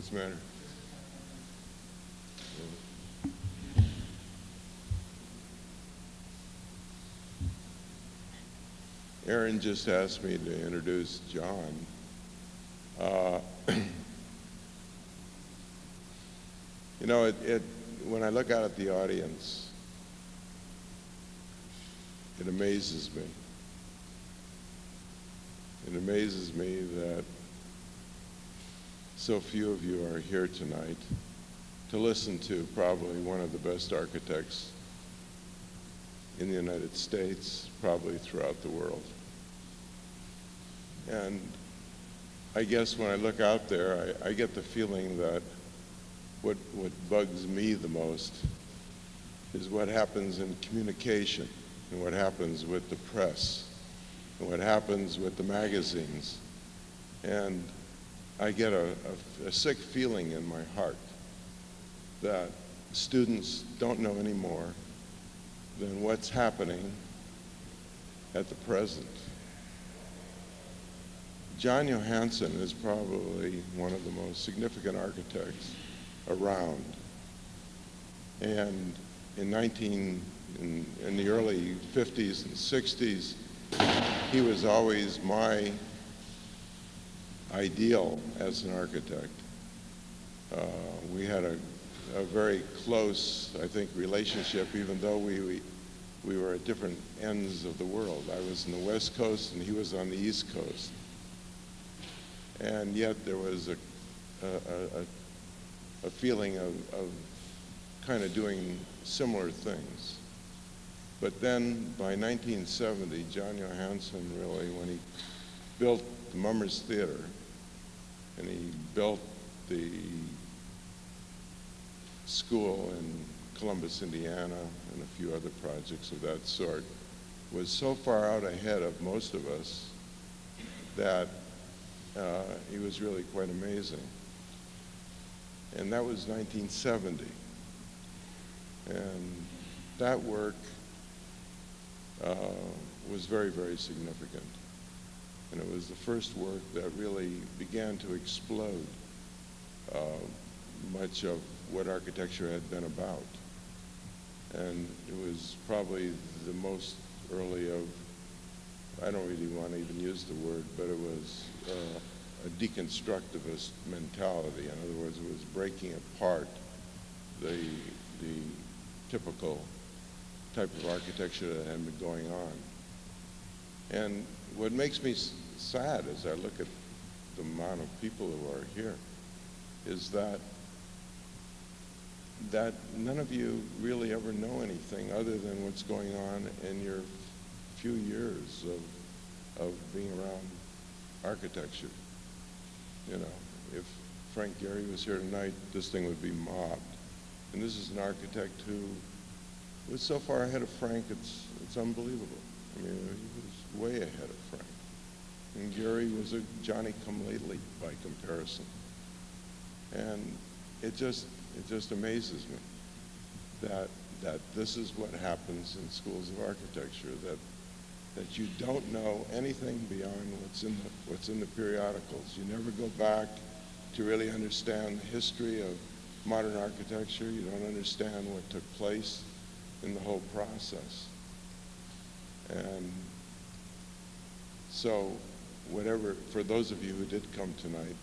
What's the matter? Aaron just asked me to introduce John. You know, when I look out at the audience, it amazes me. It amazes me that so few of you are here tonight to listen to probably one of the best architects in the United States, probably throughout the world. And I guess when I look out there, I get the feeling that what bugs me the most is what happens in communication and what happens with the press and what happens with the magazines. And I get a sick feeling in my heart that students don't know any more than what's happening at the present. John Johansen is probably one of the most significant architects around. And in the early 50s and 60s, he was always my ideal as an architect. We had a very close, I think, relationship, even though we were at different ends of the world. I was in the West Coast and he was on the East Coast. And yet there was a feeling of kind of doing similar things. But then by 1970, John Johansen really, when he built the Mummers Theater and he built the school in Columbus, Indiana, and a few other projects of that sort, was so far out ahead of most of us that he was really quite amazing. And that was 1970. And that work was very, very significant. And it was the first work that really began to explode much of what architecture had been about. And it was probably the most early of, I don't really want to even use the word, but it was a deconstructivist mentality. In other words, it was breaking apart the typical type of architecture that had been going on. And what makes me sad as I look at the amount of people who are here is that none of you really ever know anything other than what's going on in your few years of being around architecture. You know, if Frank Gehry was here tonight, this thing would be mobbed. And this is an architect who was so far ahead of Frank, it's unbelievable. I mean, he was way ahead of Frank. And Gehry was a Johnny-come-lately by comparison. And it just amazes me that this is what happens in schools of architecture, that you don't know anything beyond what's in the periodicals. You never go back to really understand the history of modern architecture. You don't understand what took place in the whole process. And so for those of you who did come tonight,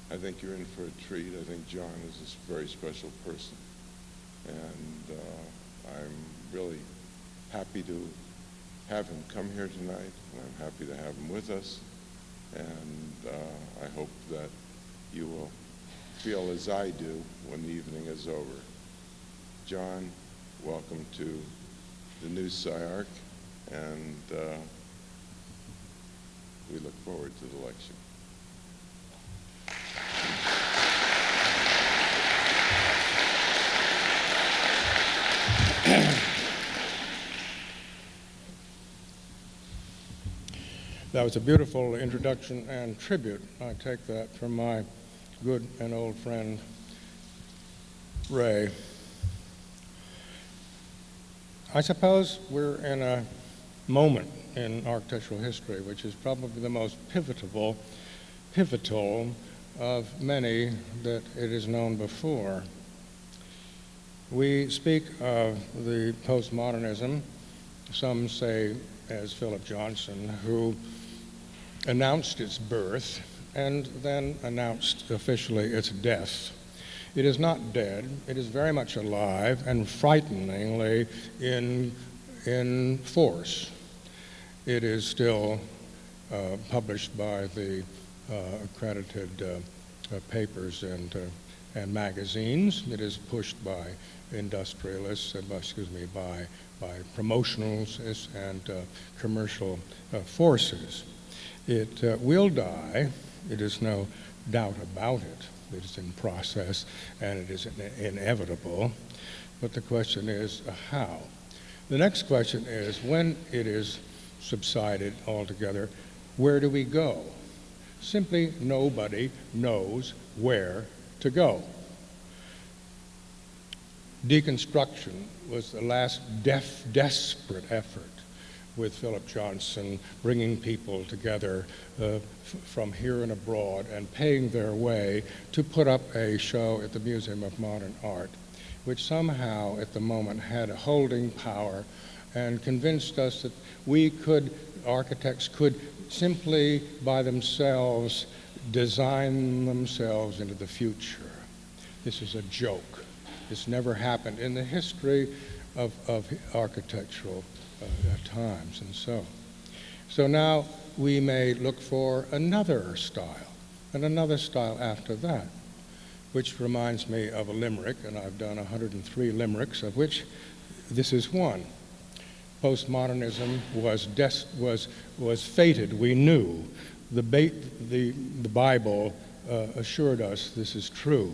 I think you're in for a treat. I think John is a very special person. And I'm really happy to have him come here tonight, and I'm happy to have him with us. And I hope that you will feel as I do when the evening is over. John, welcome to the new SCI-Arc, and we look forward to the lecture. That was a beautiful introduction and tribute. I take that from my good and old friend, Ray. I suppose we're in a moment in architectural history which is probably the most pivotal of many that it is known before. We speak of the postmodernism, some say as Philip Johansen, who announced its birth and then announced officially its death. It is not dead. It is very much alive and frighteningly in force. It is still published by the accredited papers and magazines. It is pushed by industrialists, by promotionalists and commercial forces. It will die. It is no doubt about it. It is in process and it is inevitable. But the question is how? The next question is, when it is subsided altogether, where do we go? Simply nobody knows where to go. Deconstruction was the last desperate effort with Philip Johansen, bringing people together from here and abroad and paying their way to put up a show at the Museum of Modern Art, which somehow at the moment had a holding power and convinced us that architects could simply by themselves design themselves into the future. This is a joke. This never happened in the history of architectural times. And so now we may look for another style and another style after that, which reminds me of a limerick, and I've done 103 limericks, of which this is one. Postmodernism was fated, we knew. The Bible assured us this is true.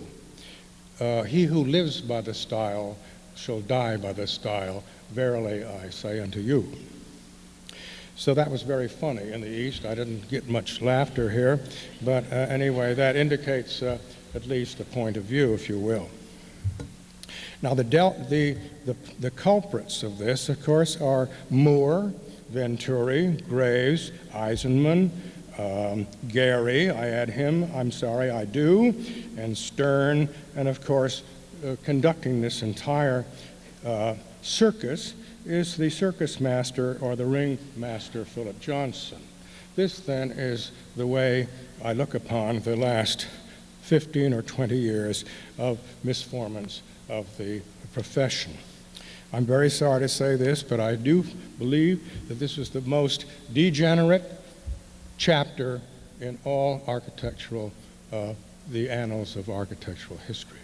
He who lives by the style shall die by the style. Verily I say unto you. So that was very funny in the East. I didn't get much laughter here, but anyway, that indicates at least a point of view, if you will. Now the culprits of this, of course, are Moore, Venturi, Graves, Eisenman, Gehry, I add him, I'm sorry, I do, and Stern, and of course, conducting this entire circus is the circus master or the ring master, Philip Johansen. This then is the way I look upon the last 15 or 20 years of misformance of the profession. I'm very sorry to say this, but I do believe that this is the most degenerate chapter in all architectural, the annals of architectural history.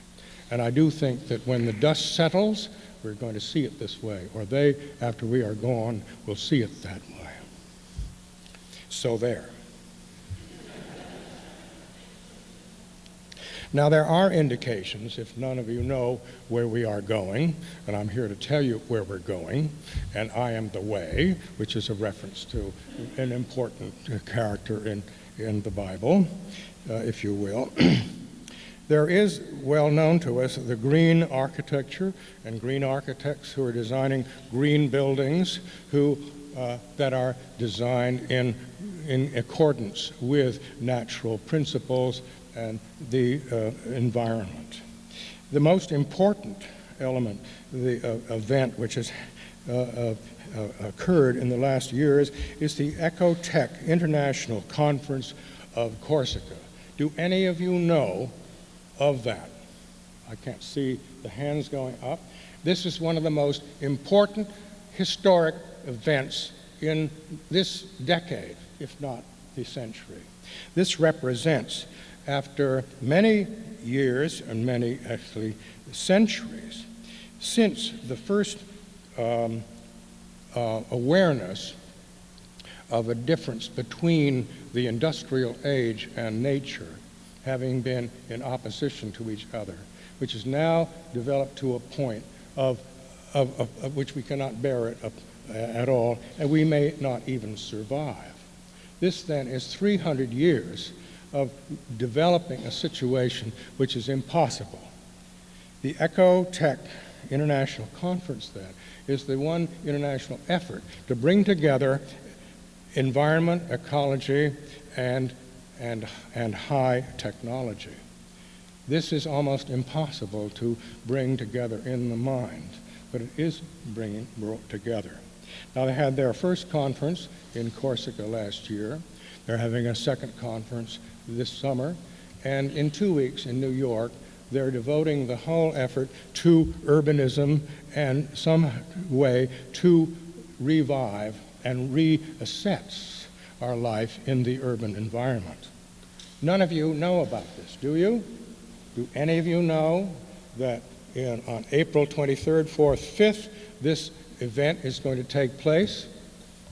And I do think that when the dust settles, we're going to see it this way, or they, after we are gone, will see it that way. So there. Now there are indications, if none of you know where we are going, and I'm here to tell you where we're going, and I am the way, which is a reference to an important character in the Bible, if you will. There is, well known to us, the green architecture and green architects who are designing green buildings that are designed in accordance with natural principles and the environment. The most important element, the event which has occurred in the last years is the Ecotech International Conference of Corsica. Do any of you know of that? I can't see the hands going up. This is one of the most important historic events in this decade, if not the century. This represents, after many years and many actually centuries, since the first awareness of a difference between the industrial age and nature having been in opposition to each other, which is now developed to a point of which we cannot bear it at all, and we may not even survive. This then is 300 years of developing a situation which is impossible. The Ecotech International Conference then is the one international effort to bring together environment, ecology, and and high technology. This is almost impossible to bring together in the mind, but it is brought together. Now, they had their first conference in Corsica last year. They're having a second conference this summer. And in 2 weeks in New York, they're devoting the whole effort to urbanism and some way to revive and reassess our life in the urban environment. None of you know about this, do you? Do any of you know that on April 23rd, 4th, 5th, this event is going to take place?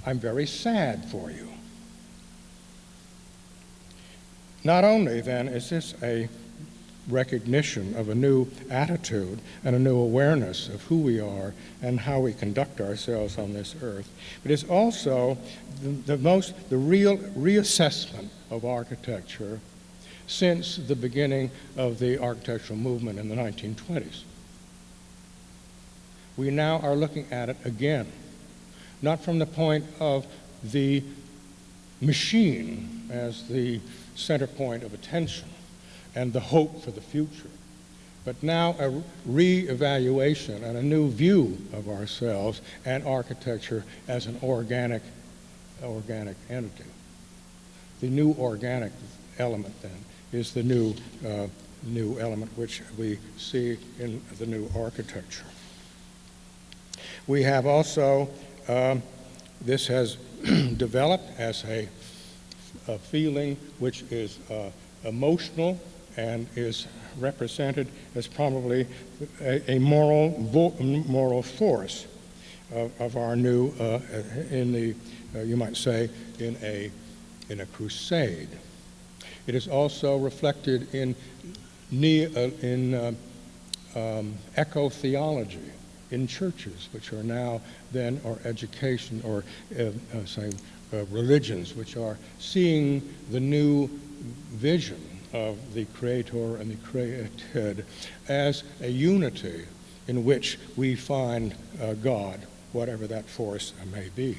I'm very sad for you. Not only, then, is this a recognition of a new attitude and a new awareness of who we are and how we conduct ourselves on this earth, but it's also the real reassessment of architecture since the beginning of the architectural movement in the 1920s. We now are looking at it again, not from the point of the machine as the center point of attention and the hope for the future, but now a re-evaluation and a new view of ourselves and architecture as an organic entity. The new organic element, then, is the new element which we see in the new architecture. We have also, this has developed as a feeling which is emotional and is represented as probably a moral force of our new, you might say, in a crusade. It is also reflected in eco-theology in churches, which are now then, or education, or religions, which are seeing the new vision of the creator and the created as a unity in which we find God, whatever that force may be.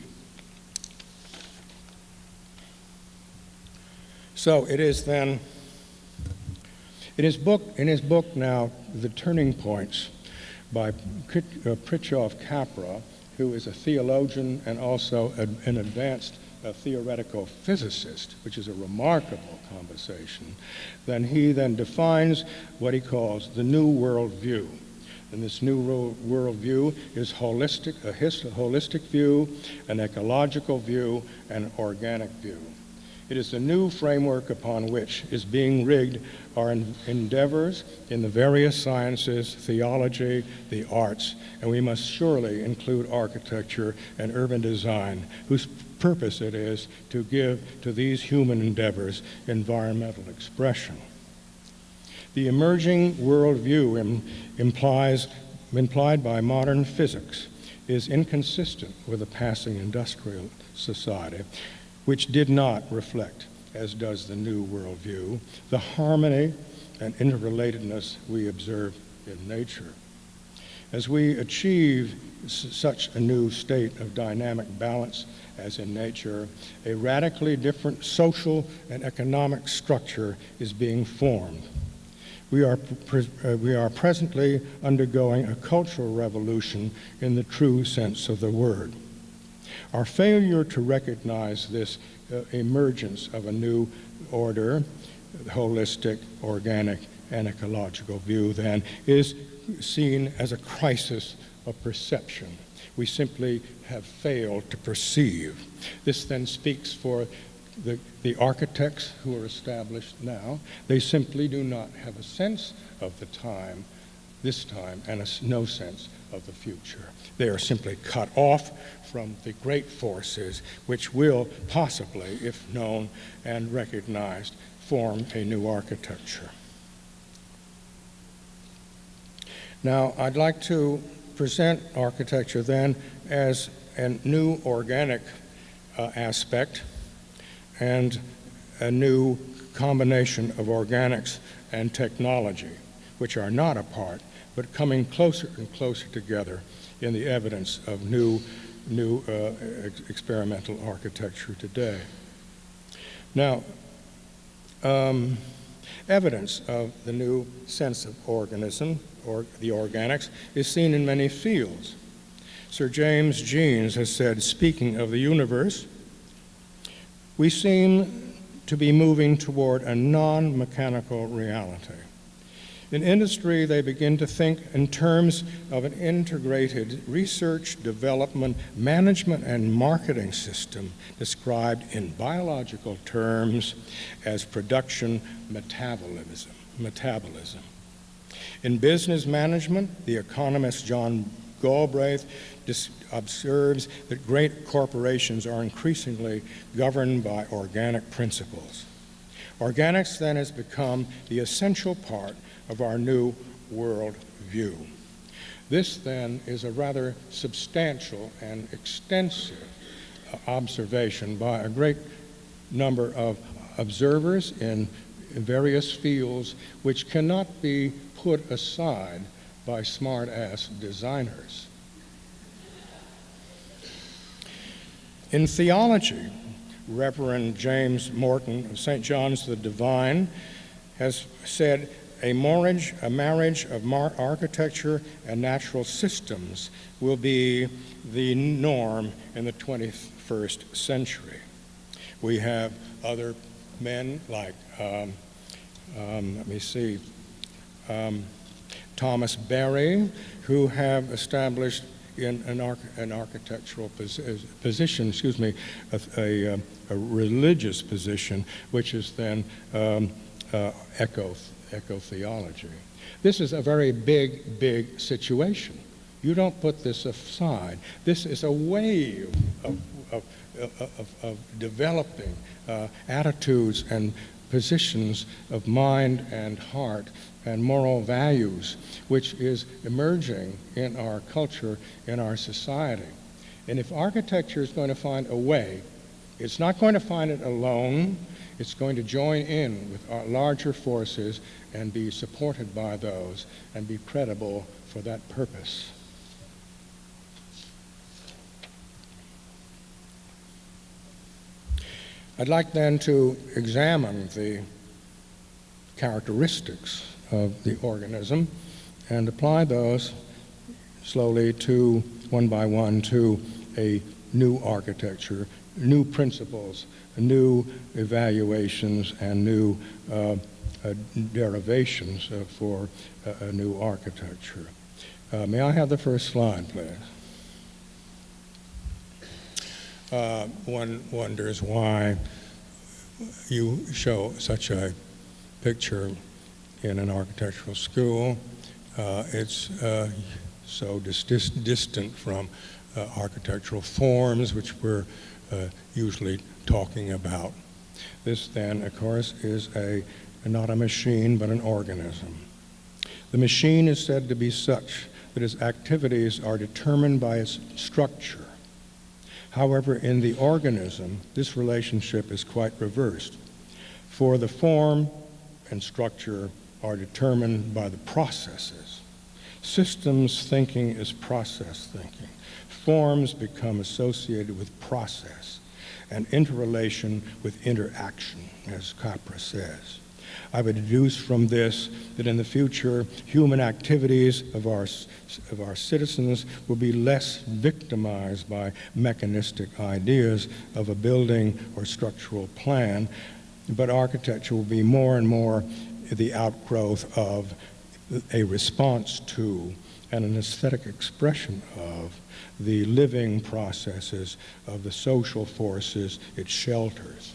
So it is then, in his book now, The Turning Points, by Froth Capra, who is a theologian and also an advanced theoretical physicist, which is a remarkable conversation, then he defines what he calls the new worldview. And this new worldview is holistic, a holistic view, an ecological view, and an organic view. It is the new framework upon which is being rigged our endeavors in the various sciences, theology, the arts, and we must surely include architecture and urban design, whose purpose it is to give to these human endeavors environmental expression. The emerging worldview implied by modern physics is inconsistent with a passing industrial society, which did not reflect, as does the new worldview, the harmony and interrelatedness we observe in nature. As we achieve such a new state of dynamic balance as in nature, a radically different social and economic structure is being formed. We are presently undergoing a cultural revolution in the true sense of the word. Our failure to recognize this emergence of a new order, holistic, organic, and ecological view, then, is seen as a crisis of perception. We simply have failed to perceive. This then speaks for the architects who are established now. They simply do not have a sense of the time, this time, and no sense of the future. They are simply cut off from the great forces which will possibly, if known and recognized, form a new architecture. Now, I'd like to present architecture then as a new organic aspect and a new combination of organics and technology, which are not apart, but coming closer and closer together in the evidence of new experimental architecture today. Now, Evidence of the new sense of organism, or the organics, is seen in many fields. Sir James Jeans has said, speaking of the universe, we seem to be moving toward a non-mechanical reality. In industry, they begin to think in terms of an integrated research, development, management, and marketing system described in biological terms as production metabolism. In business management, the economist John Galbraith observes that great corporations are increasingly governed by organic principles. Organics then has become the essential part of our new world view. This then is a rather substantial and extensive observation by a great number of observers in various fields, which cannot be put aside by smart-ass designers. In theology, Reverend James Morton of St. John's the Divine has said, a marriage of architecture and natural systems will be the norm in the 21st century. We have other men like, Thomas Berry, who have established in an architectural position, a religious position, which is then eco-theology. This is a very big situation. You don't put this aside. This is a way of developing attitudes and positions of mind and heart and moral values, which is emerging in our culture, in our society. And if architecture is going to find a way, it's not going to find it alone. It's going to join in with our larger forces and be supported by those and be credible for that purpose. I'd like then to examine the characteristics of the organism and apply those slowly to, one by one, to a new architecture, new principles, new evaluations, and new derivations for a new architecture. May I have the first slide, please? One wonders why you show such a picture in an architectural school. It's so distant from architectural forms, which we're usually talking about. This then, of course, is not a machine, but an organism. The machine is said to be such that its activities are determined by its structure. However, in the organism, this relationship is quite reversed, for the form and structure are determined by the processes. Systems thinking is process thinking. Forms become associated with process and interrelation with interaction, as Capra says. I would deduce from this that in the future, human activities of our citizens will be less victimized by mechanistic ideas of a building or structural plan, but architecture will be more and more the outgrowth of a response to and an aesthetic expression of the living processes of the social forces it shelters.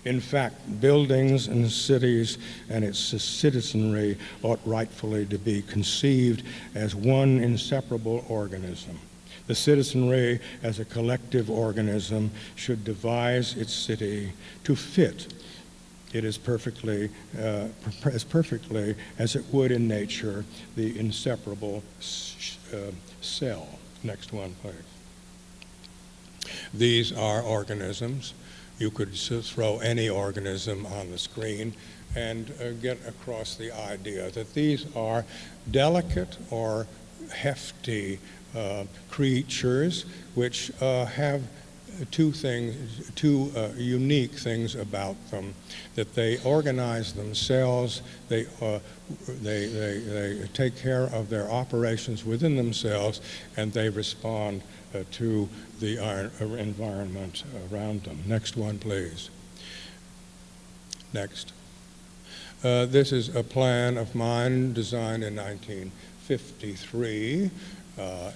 In fact, buildings and cities and its citizenry ought rightfully to be conceived as one inseparable organism. The citizenry, as a collective organism, should devise its city to fit it as perfectly as it would in nature the inseparable cell. Next one, please. These are organisms. You could just throw any organism on the screen and get across the idea that these are delicate or hefty creatures which have two unique things about them: that they organize themselves, they take care of their operations within themselves, and they respond to the environment around them. Next one, please. Next. This is a plan of mine designed in 1953.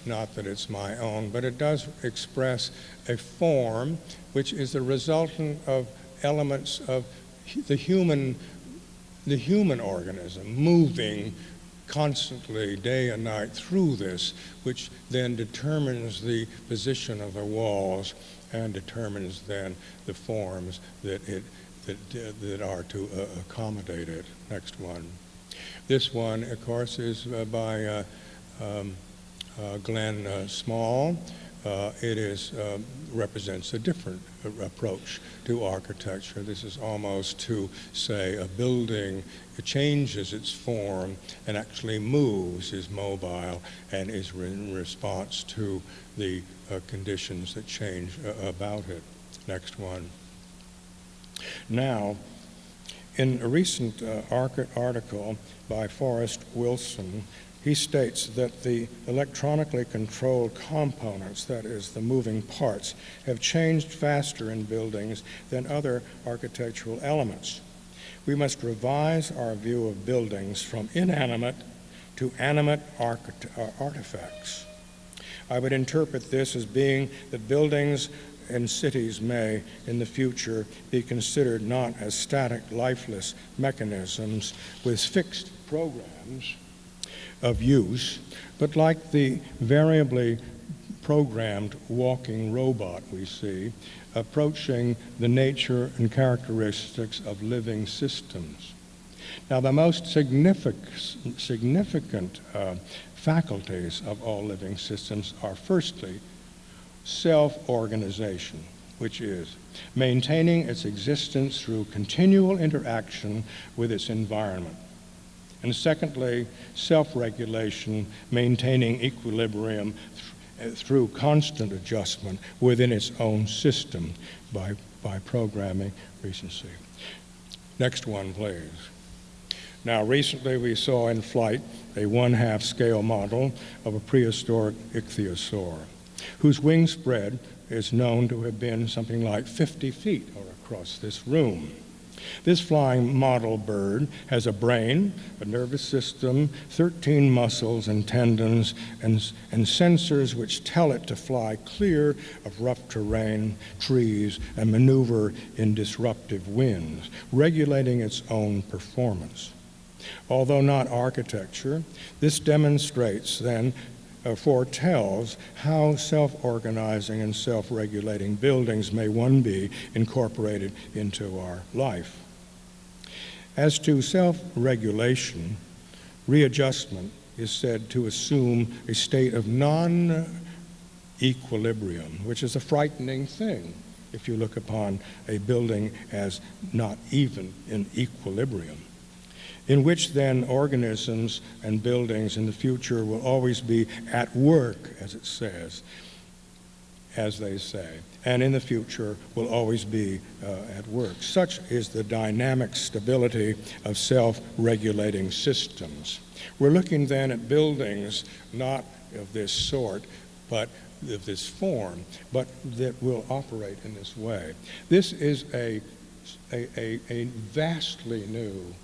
Not that it's my own, but it does express a form which is the resultant of elements of the human organism moving constantly day and night through this, which then determines the position of the walls and determines then the forms that are to accommodate it. Next one. This one, of course, is by Glenn Small. It represents a different approach to architecture. This is almost to say a building changes its form and actually moves, is mobile, and is in response to the conditions that change about it. Next one. Now, in a recent article by Forrest Wilson, he states that the electronically controlled components, that is, the moving parts, have changed faster in buildings than other architectural elements. We must revise our view of buildings from inanimate to animate artifacts. I would interpret this as being that buildings and cities may, in the future, be considered not as static, lifeless mechanisms with fixed programs of use, but like the variably programmed walking robot we see, approaching the nature and characteristics of living systems. Now, the most significant faculties of all living systems are, firstly, self-organization, which is maintaining its existence through continual interaction with its environment. And secondly, self-regulation, maintaining equilibrium through constant adjustment within its own system by programming recency. Next one, please. Now, recently we saw in flight a 1/2 scale model of a prehistoric ichthyosaur, whose wingspread is known to have been something like 50 feet across this room. This flying model bird has a brain, a nervous system, 13 muscles and tendons, and sensors which tell it to fly clear of rough terrain, trees, and maneuver in disruptive winds, regulating its own performance. Although not architecture, this demonstrates then foretells how self-organizing and self-regulating buildings may one be incorporated into our life. As to self-regulation, readjustment is said to assume a state of non-equilibrium, which is a frightening thing if you look upon a building as not even in equilibrium, in which then organisms and buildings in the future will always be at work, as it says, as they say, and in the future will always be at work. Such is the dynamic stability of self-regulating systems. We're looking then at buildings not of this sort, but of this form, but that will operate in this way. This is a vastly new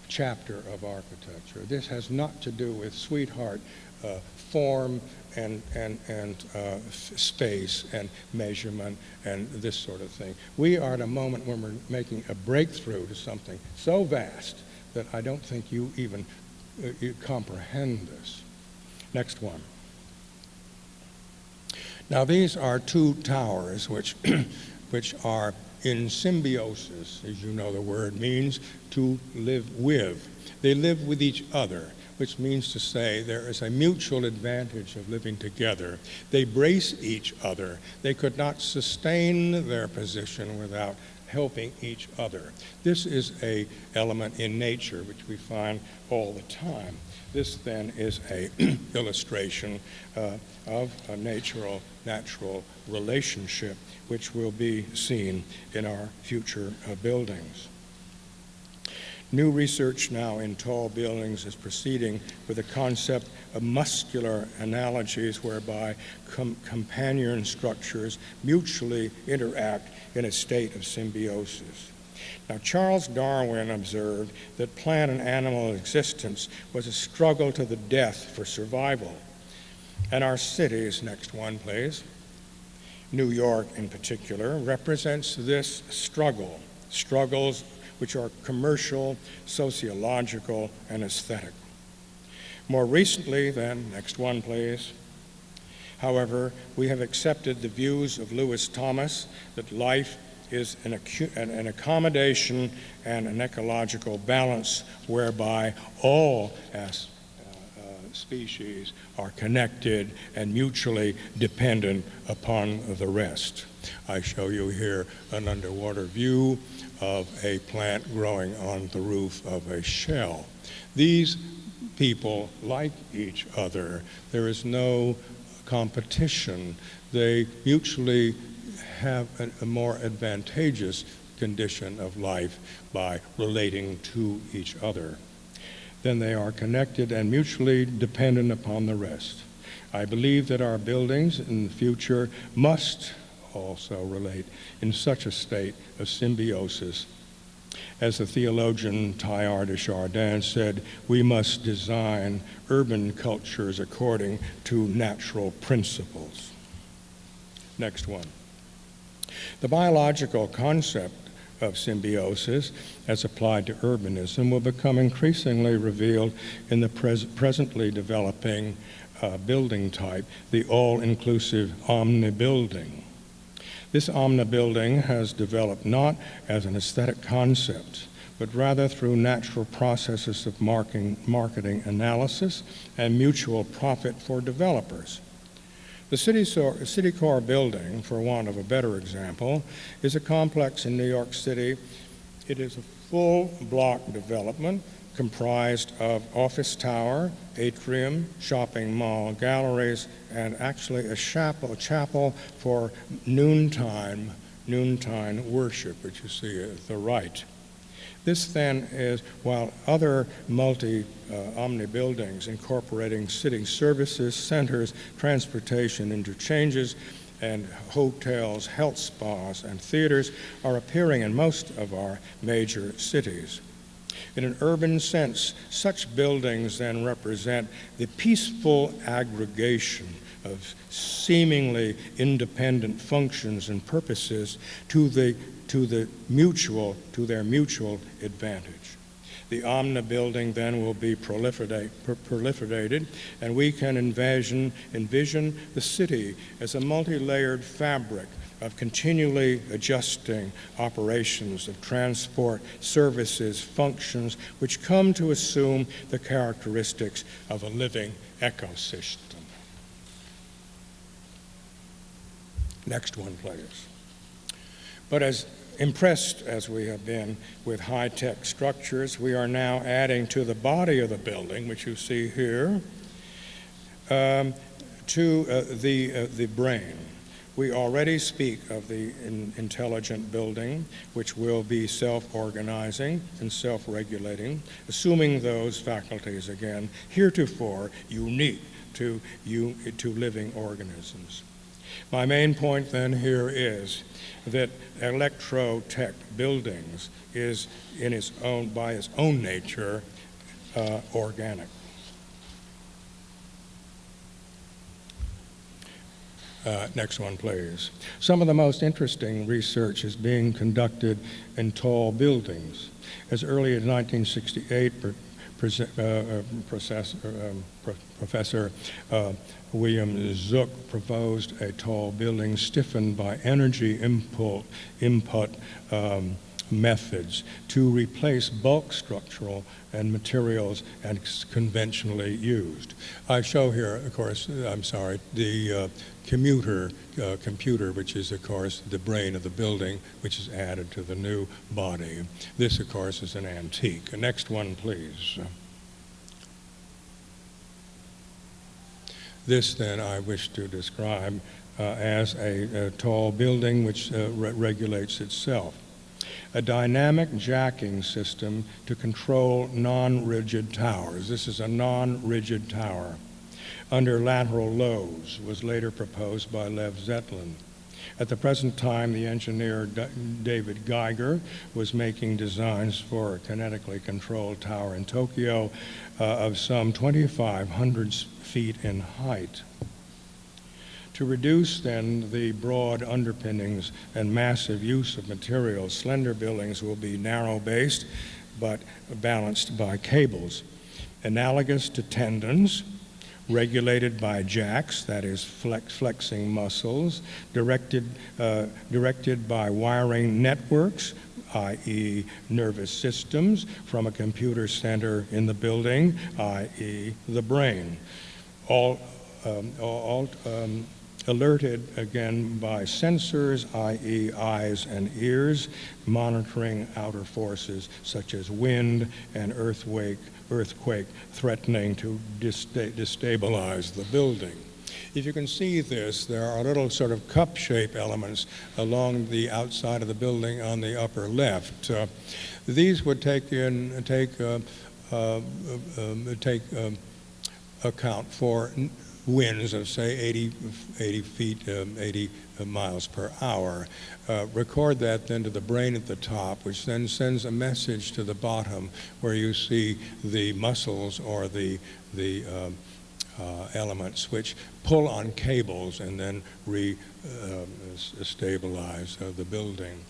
chapter of architecture. This has not to do with sweetheart form and space and measurement and this sort of thing. We are at a moment when we're making a breakthrough to something so vast that I don't think you even you comprehend this. Next one. Now, these are two towers which are in symbiosis, as you know the word means, to live with. They live with each other, which means to say there is a mutual advantage of living together. They brace each other. They could not sustain their position without helping each other. This is an element in nature which we find all the time. This then is a illustration of a natural relationship which will be seen in our future buildings. New research now in tall buildings is proceeding with the concept of muscular analogies whereby companion structures mutually interact in a state of symbiosis. Now, Charles Darwin observed that plant and animal existence was a struggle to the death for survival. And our cities, next one please, New York in particular, represents this struggle, struggles which are commercial, sociological, and aesthetic. More recently then, next one please, however, we have accepted the views of Lewis Thomas that life is an accommodation and an ecological balance whereby all species are connected and mutually dependent upon the rest. I show you here an underwater view of a plant growing on the roof of a shell. These people like each other. There is no competition. They mutually have a more advantageous condition of life by relating to each other. Then they are connected and mutually dependent upon the rest. I believe that our buildings in the future must also relate in such a state of symbiosis. As the theologian Teilhard de Chardin said, we must design urban cultures according to natural principles. Next one. The biological concept of symbiosis as applied to urbanism will become increasingly revealed in the presently developing building type, the all-inclusive Omni building. This Omni building has developed not as an aesthetic concept, but rather through natural processes of marketing analysis and mutual profit for developers. The City Core building, for want of a better example, is a complex in New York City. It is a full block development comprised of office tower, atrium, shopping mall, galleries, and actually a chapel for noontime worship, which you see at the right. This then is, while other Omni buildings incorporating city services, centers, transportation interchanges, and hotels, health spas, and theaters are appearing in most of our major cities. In an urban sense, such buildings then represent the peaceful aggregation of seemingly independent functions and purposes to their mutual advantage. The Omni building then will be proliferated, and we can envision the city as a multi-layered fabric of continually adjusting operations of transport, services, functions, which come to assume the characteristics of a living ecosystem. Next one, please. But as impressed as we have been with high-tech structures, we are now adding to the body of the building, which you see here, to the brain. We already speak of the intelligent building, which will be self-organizing and self-regulating, assuming those faculties, again, heretofore unique to living organisms. My main point then here is that electrotech buildings is by its own nature organic. Next one, please. Some of the most interesting research is being conducted in tall buildings. As early as 1968, Professor William Zook proposed a tall building stiffened by energy input methods to replace bulk structural and materials as conventionally used. I show here, of course, the computer, which is, of course, the brain of the building, which is added to the new body. This, of course, is an antique. Next one, please. This then I wish to describe as a tall building which regulates itself. A dynamic jacking system to control non-rigid towers. This is a non-rigid tower. Under lateral loads was later proposed by Lev Zetlin. At the present time, the engineer David Gehry was making designs for a kinetically controlled tower in Tokyo of some 2,500 feet in height. To reduce, then, the broad underpinnings and massive use of materials, slender buildings will be narrow-based but balanced by cables, analogous to tendons, regulated by jacks, that is, flexing muscles, directed by wiring networks, i.e. nervous systems, from a computer center in the building, i.e. the brain. All alerted again by sensors, i.e. eyes and ears, monitoring outer forces such as wind and earthquake threatening to destabilize the building. If you can see this, there are little sort of cup-shaped elements along the outside of the building on the upper left. These would take account for winds of, say, 80 miles per hour. Record that then to the brain at the top, which then sends a message to the bottom where you see the muscles or the elements which pull on cables and then stabilize the building.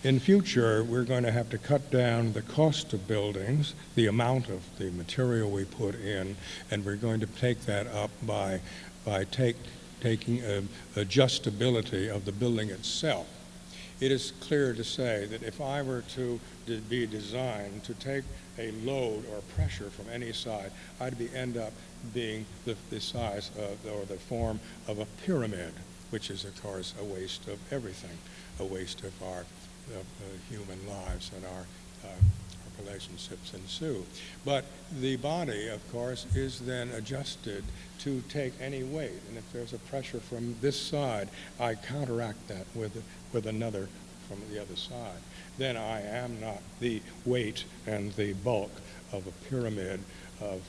In future, we're going to have to cut down the cost of buildings, the amount of the material we put in, and we're going to take that up by taking adjustability of the building itself. It is clear to say that if I were to be designed to take a load or pressure from any side, I'd end up being the size or the form of a pyramid, which is, of course, a waste of everything, a waste of our human lives and our relationships ensue. But the body, of course, is then adjusted to take any weight. And if there's a pressure from this side, I counteract that with another from the other side. Then I am not the weight and the bulk of a pyramid of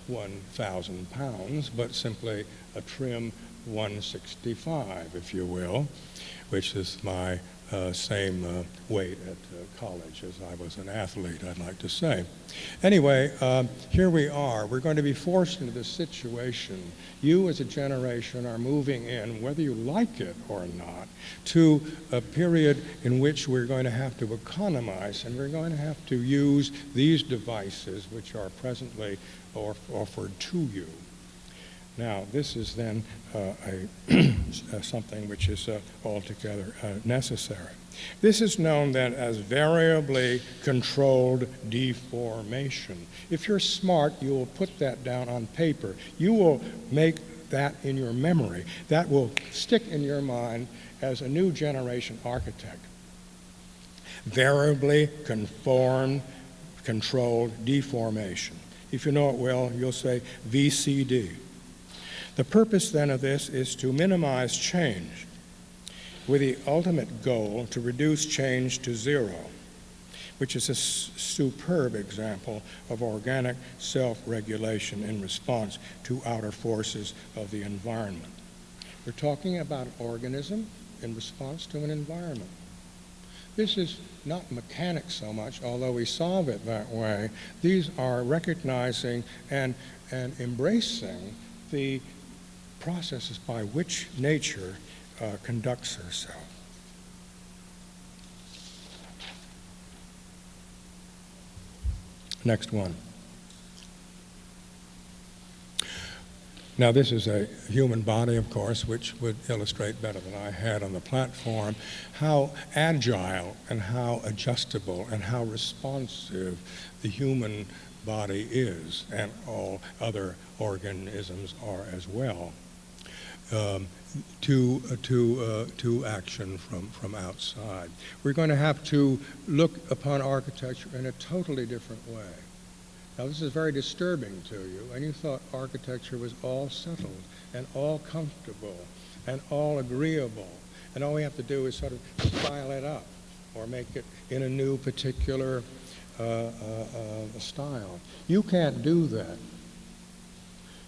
1,000 pounds, but simply a trim 165, if you will, which is my same weight at college as I was an athlete, I'd like to say. Anyway, here we are. We're going to be forced into this situation. You as a generation are moving in, whether you like it or not, to a period in which we're going to have to economize, and we're going to have to use these devices which are presently offered to you. Now, this is then something which is altogether necessary. This is known then as variably controlled deformation. If you're smart, you will put that down on paper. You will make that in your memory. That will stick in your mind as a new generation architect. Variably controlled deformation. If you know it well, you'll say VCD. The purpose then of this is to minimize change with the ultimate goal to reduce change to zero, which is a superb example of organic self-regulation in response to outer forces of the environment. We're talking about an organism in response to an environment. This is not mechanics so much, although we solve it that way. These are recognizing and embracing the processes by which nature conducts herself. Next one. Now this is a human body, of course, which would illustrate better than I had on the platform how agile and how adjustable and how responsive the human body is, and all other organisms are as well, to action from outside. We're going to have to look upon architecture in a totally different way. Now this is very disturbing to you, and you thought architecture was all settled and all comfortable and all agreeable, and all we have to do is sort of style it up or make it in a new particular style. You can't do that.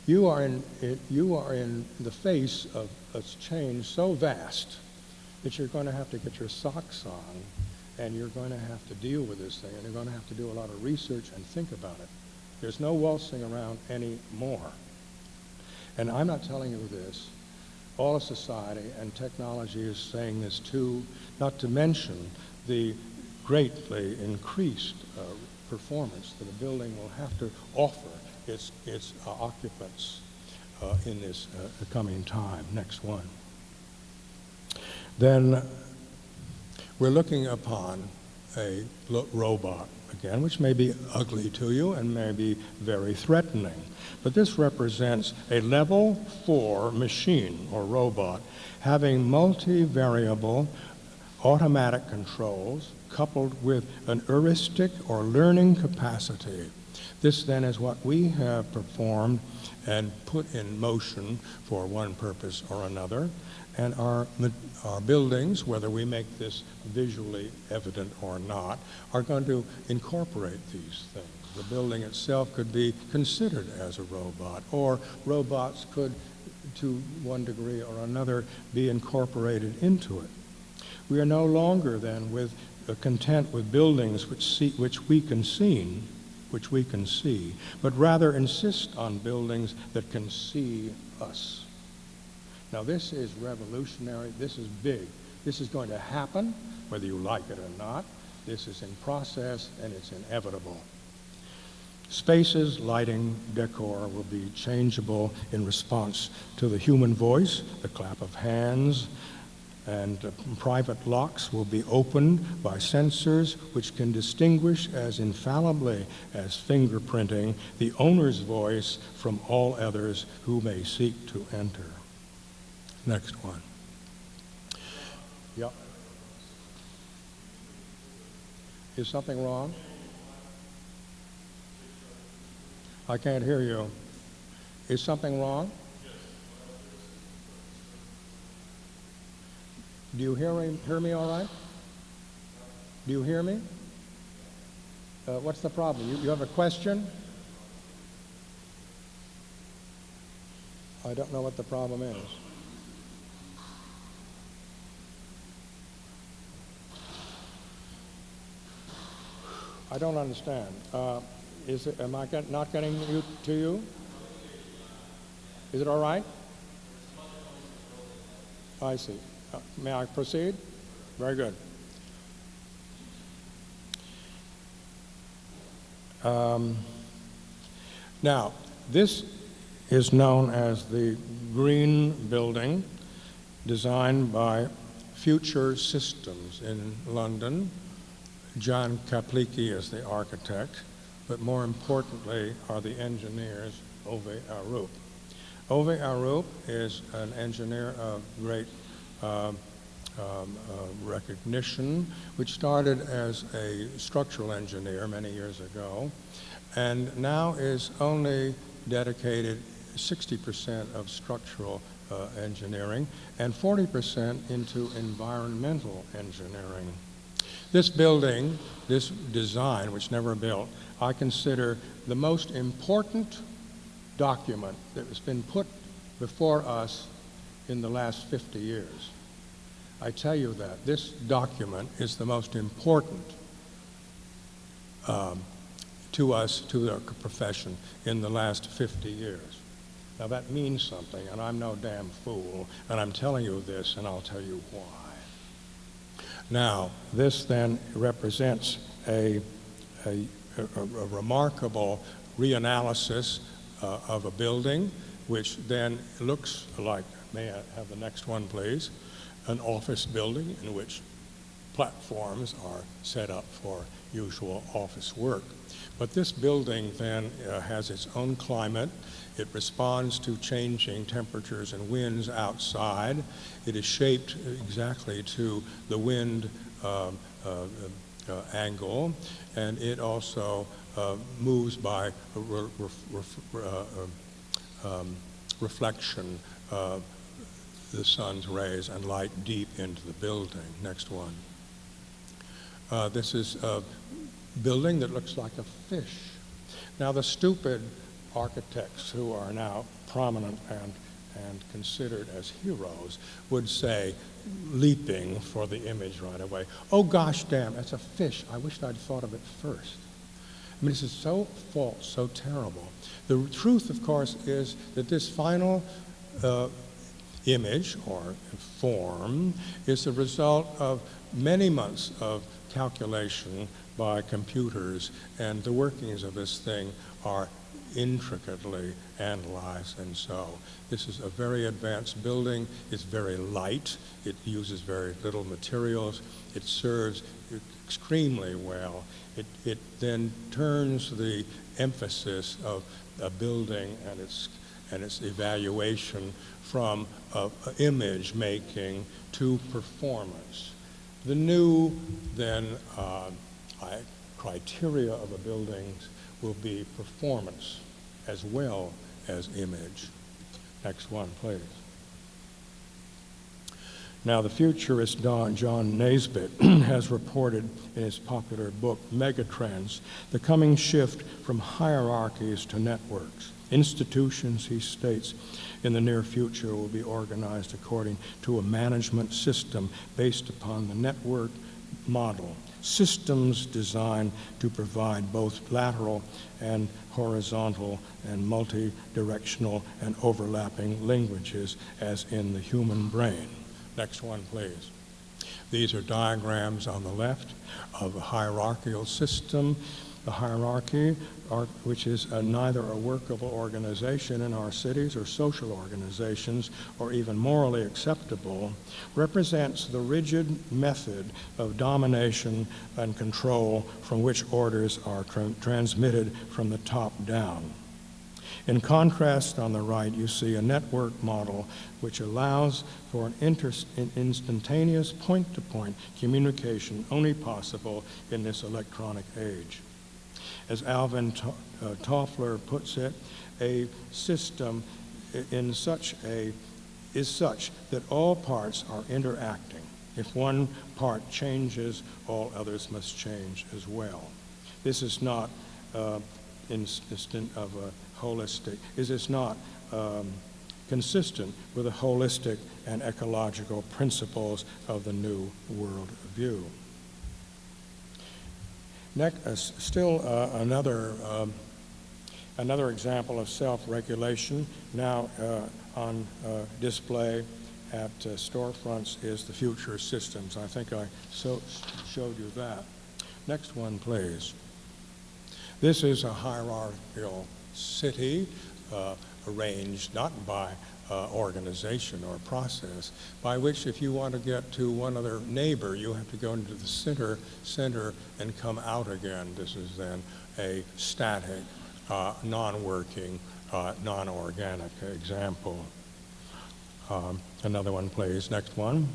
You are in the face of a change so vast that you're going to have to get your socks on, and you're going to have to deal with this thing, and you're going to have to do a lot of research and think about it. There's no waltzing around anymore. And I'm not telling you this. All of society and technology is saying this too, not to mention the greatly increased performance that a building will have to offer its occupants in this coming time. Next one. Then we're looking upon a robot again, which may be ugly to you and may be very threatening. But this represents a level 4 machine or robot having multivariable automatic controls coupled with an heuristic or learning capacity. This then is what we have performed and put in motion for one purpose or another. And our buildings, whether we make this visually evident or not, are going to incorporate these things. The building itself could be considered as a robot, or robots could, to one degree or another, be incorporated into it. We are no longer then content with buildings which we can see, but rather insist on buildings that can see us. Now this is revolutionary, this is big. This is going to happen, whether you like it or not. This is in process and it's inevitable. Spaces, lighting, decor will be changeable in response to the human voice, the clap of hands, and private locks will be opened by sensors which can distinguish as infallibly as fingerprinting the owner's voice from all others who may seek to enter. Next one. Yep. Is something wrong? I can't hear you. Is something wrong? Do you hear me all right? Do you hear me? What's the problem? You have a question? I don't know what the problem is. I don't understand. Am I not getting to you? Is it all right? I see. May I proceed? Very good. Now, this is known as the Green Building, designed by Future Systems in London. John Kaplicki is the architect, but more importantly are the engineers Ove Arup. Ove Arup is an engineer of great recognition, which started as a structural engineer many years ago, and now is only dedicated 60% of structural engineering and 40% into environmental engineering. This building, this design, which never built, I consider the most important document that has been put before us in the last 50 years. I tell you that. This document is the most important to us, to our profession, in the last 50 years. Now that means something, and I'm no damn fool, and I'm telling you this, and I'll tell you why. Now, this then represents a remarkable reanalysis of a building, which then looks like, may I have the next one, please, an office building in which platforms are set up for usual office work. But this building then has its own climate. It responds to changing temperatures and winds outside. It is shaped exactly to the wind angle, and it also moves by reflection of the sun's rays and light deep into the building. Next one. This is a building that looks like a fish. Now, the stupid architects who are now prominent and considered as heroes would say, leaping for the image right away, oh gosh damn, that's a fish. I wished I'd thought of it first. I mean, this is so false, so terrible. The truth, of course, is that this final image or form is the result of many months of calculation by computers, and the workings of this thing are intricately analyzed. And so this is a very advanced building. It's very light. It uses very little materials. It serves extremely well. It then turns the emphasis of a building and its evaluation from image making to performance. The new then criteria of a building will be performance as well as image. Next one, please. Now, the futurist John Naisbitt has reported in his popular book, Megatrends, the coming shift from hierarchies to networks. Institutions, he states, in the near future will be organized according to a management system based upon the network model. Systems designed to provide both lateral and horizontal and multi-directional and overlapping languages as in the human brain. Next one, please. These are diagrams on the left of a hierarchical system. The hierarchy, which is neither a workable organization in our cities or social organizations or even morally acceptable, represents the rigid method of domination and control from which orders are transmitted from the top down. In contrast, on the right, you see a network model which allows for an instantaneous point-to-point communication only possible in this electronic age. As Alvin Toffler puts it, a system is such that all parts are interacting. If one part changes, all others must change as well. This is not consistent with the holistic and ecological principles of the New World View. Next, another example of self-regulation now on display at storefronts is the future systems. I think I showed you that. Next one, please. This is a hierarchical city arranged not by organization or process, by which if you want to get to one other neighbor, you have to go into the center and come out again. This is then a static, non-working, non-organic example. Another one, please. Next one.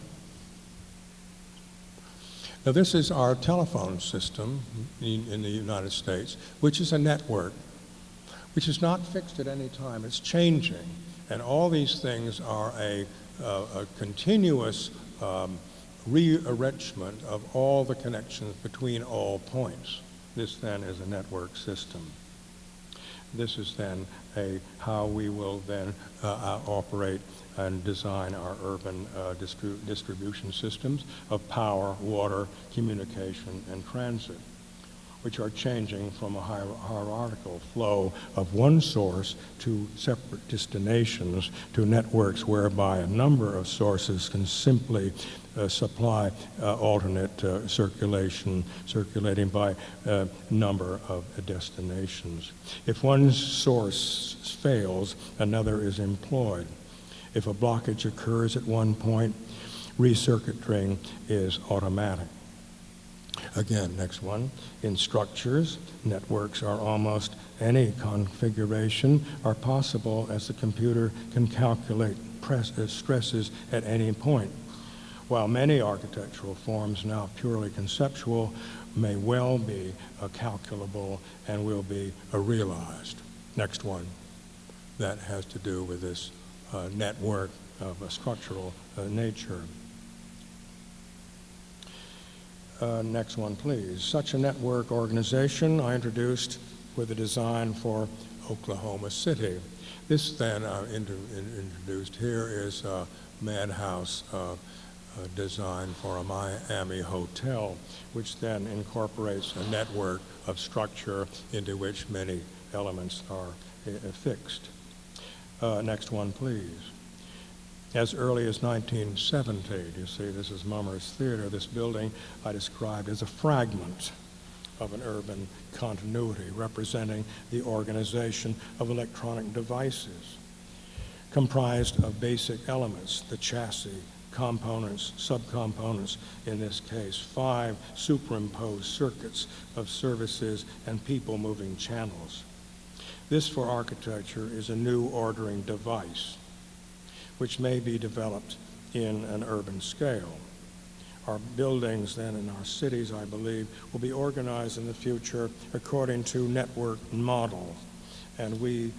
Now, this is our telephone system in the United States, which is a network, which is not fixed at any time. It's changing. And all these things are a continuous rearrangement of all the connections between all points. This then is a network system. This is then how we will then operate and design our urban distribution systems of power, water, communication, and transit, which are changing from a hierarchical flow of one source to separate destinations to networks whereby a number of sources can simply supply alternate circulating by a number of destinations. If one source fails, another is employed. If a blockage occurs at one point, recircuiting is automatic. Again, next one. In structures, networks are almost any configuration are possible as the computer can calculate stresses at any point. while many architectural forms now purely conceptual may well be calculable and will be realized. Next one. That has to do with this network of a structural nature. Next one, please. Such a network organization I introduced with a design for Oklahoma City. This then introduced here is a Madhouse design for a Miami hotel, which then incorporates a network of structure into which many elements are fixed. Next one, please. As early as 1970, you see, this is Mummer's Theater. This building I described as a fragment of an urban continuity representing the organization of electronic devices, comprised of basic elements, the chassis, components, subcomponents, in this case, 5 superimposed circuits of services and people-moving channels. This, for architecture, is a new ordering device, which may be developed in an urban scale. Our buildings then in our cities, I believe, will be organized in the future according to network model, and we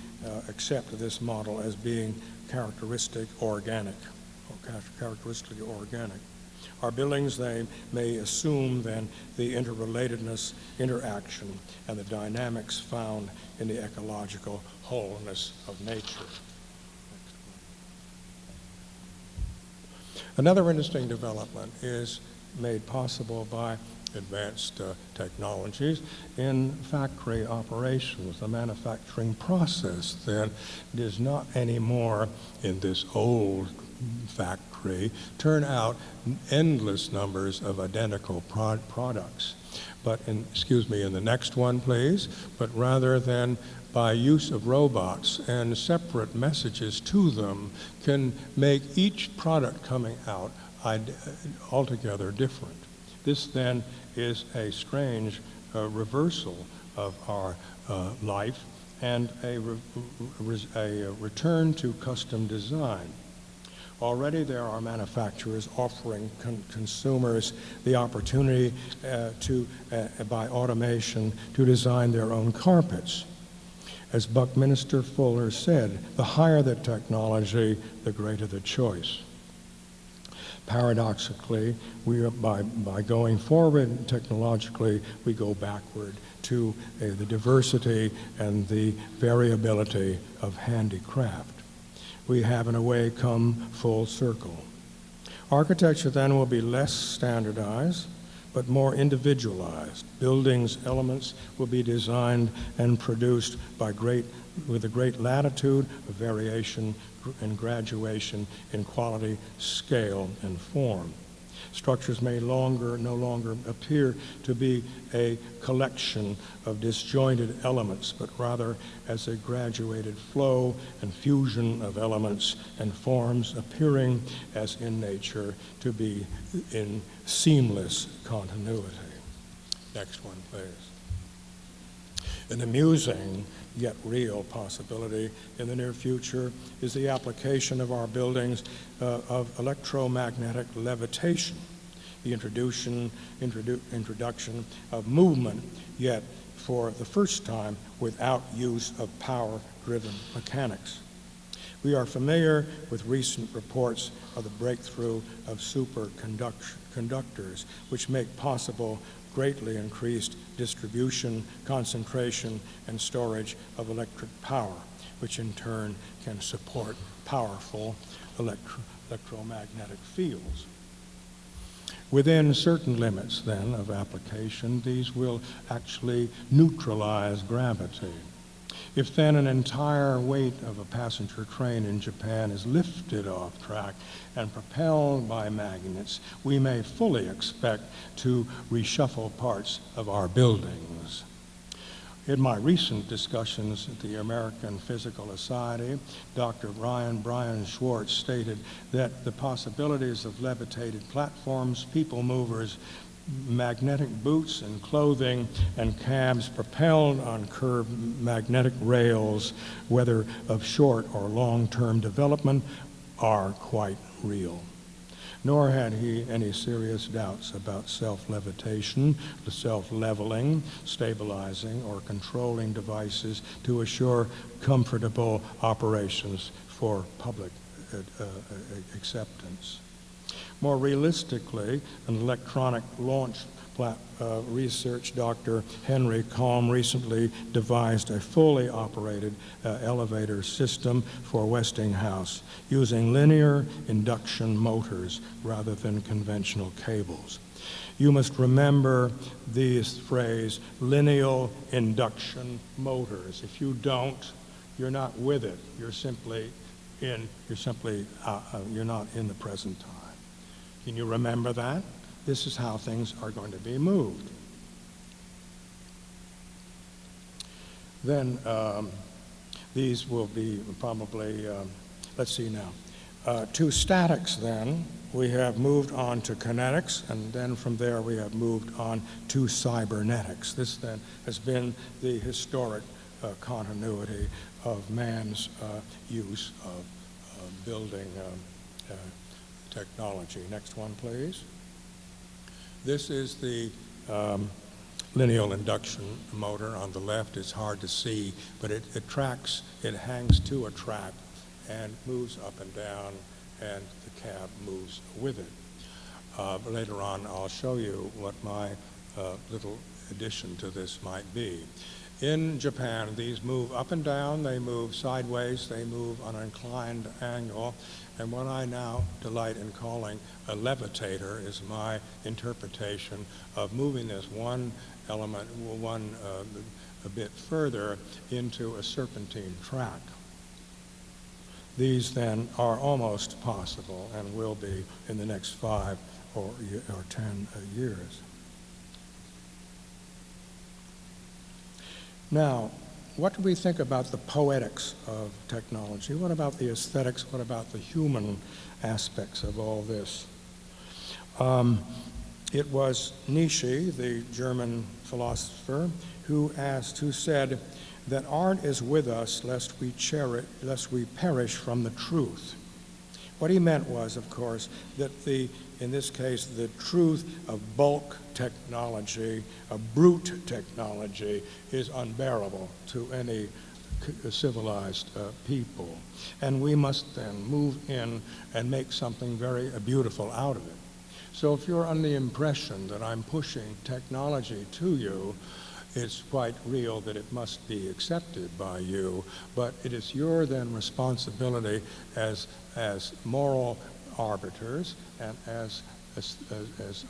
accept this model as being characteristically organic. Our buildings, they may assume then the interrelatedness, interaction, and the dynamics found in the ecological wholeness of nature. Another interesting development is made possible by advanced technologies in factory operations. The manufacturing process then does not anymore in this old factory turn out endless numbers of identical products. But in the next one, please, but rather than by use of robots and separate messages to them can make each product coming out altogether different. This then is a strange reversal of our life and a return to custom design. Already there are manufacturers offering consumers the opportunity by automation to design their own carpets. As Buckminster Fuller said, the higher the technology, the greater the choice. Paradoxically, by going forward technologically, we go backward to the diversity and the variability of handicraft. We have, in a way, come full circle. Architecture then will be less standardized, but more individualized. Buildings' elements will be designed and produced with a great latitude of variation and graduation in quality, scale, and form. Structures may no longer appear to be a collection of disjointed elements, but rather as a graduated flow and fusion of elements and forms appearing as in nature to be in seamless continuity. Next one, please. An amusing yet real possibility in the near future is the application of our buildings of electromagnetic levitation, the introduction of movement, yet for the first time without use of power-driven mechanics. We are familiar with recent reports of the breakthrough of superconductors, which make possible greatly increased distribution, concentration, and storage of electric power, which in turn can support powerful electromagnetic fields. Within certain limits, then, of application, these will actually neutralize gravity. If then an entire weight of a passenger train in Japan is lifted off track and propelled by magnets, we may fully expect to reshuffle parts of our buildings. In my recent discussions at the American Physical Society, Dr. Brian Schwartz stated that the possibilities of levitated platforms, people movers, magnetic boots and clothing, and cabs propelled on curved magnetic rails, whether of short or long-term development, are quite real. nor had he any serious doubts about self-levitation, self-leveling, stabilizing, or controlling devices to assure comfortable operations for public acceptance. More realistically, an electronic launch research Dr. Henry Kalm recently devised a fully operated elevator system for Westinghouse using linear induction motors rather than conventional cables. You must remember this phrase, lineal induction motors. If you don't, you're not with it. You're not in the present time. Can you remember that? This is how things are going to be moved. Then these will be probably, let's see now. To statics then, we have moved on to kinetics, and then from there we have moved on to cybernetics. This then has been the historic continuity of man's use of building technology. Next one, please. This is the lineal induction motor on the left. It's hard to see, but it hangs to a track and moves up and down, and the cab moves with it. Later on, I'll show you what my little addition to this might be. In Japan, these move up and down, they move sideways, they move on an inclined angle, and what I now delight in calling a levitator is my interpretation of moving this one element, a bit further into a serpentine track. These then are almost possible and will be in the next 5 or 10 years. Now, what do we think about the poetics of technology? What about the aesthetics? What about the human aspects of all this? It was Nietzsche, the German philosopher, who said that art is with us lest we perish from the truth. What he meant was, of course, that in this case, the truth of bulk technology, of brute technology, is unbearable to any civilized people. And we must then move in and make something very beautiful out of it. So if you're under the impression that I'm pushing technology to you, it's quite real that it must be accepted by you, but it is your then responsibility as moral arbiters and as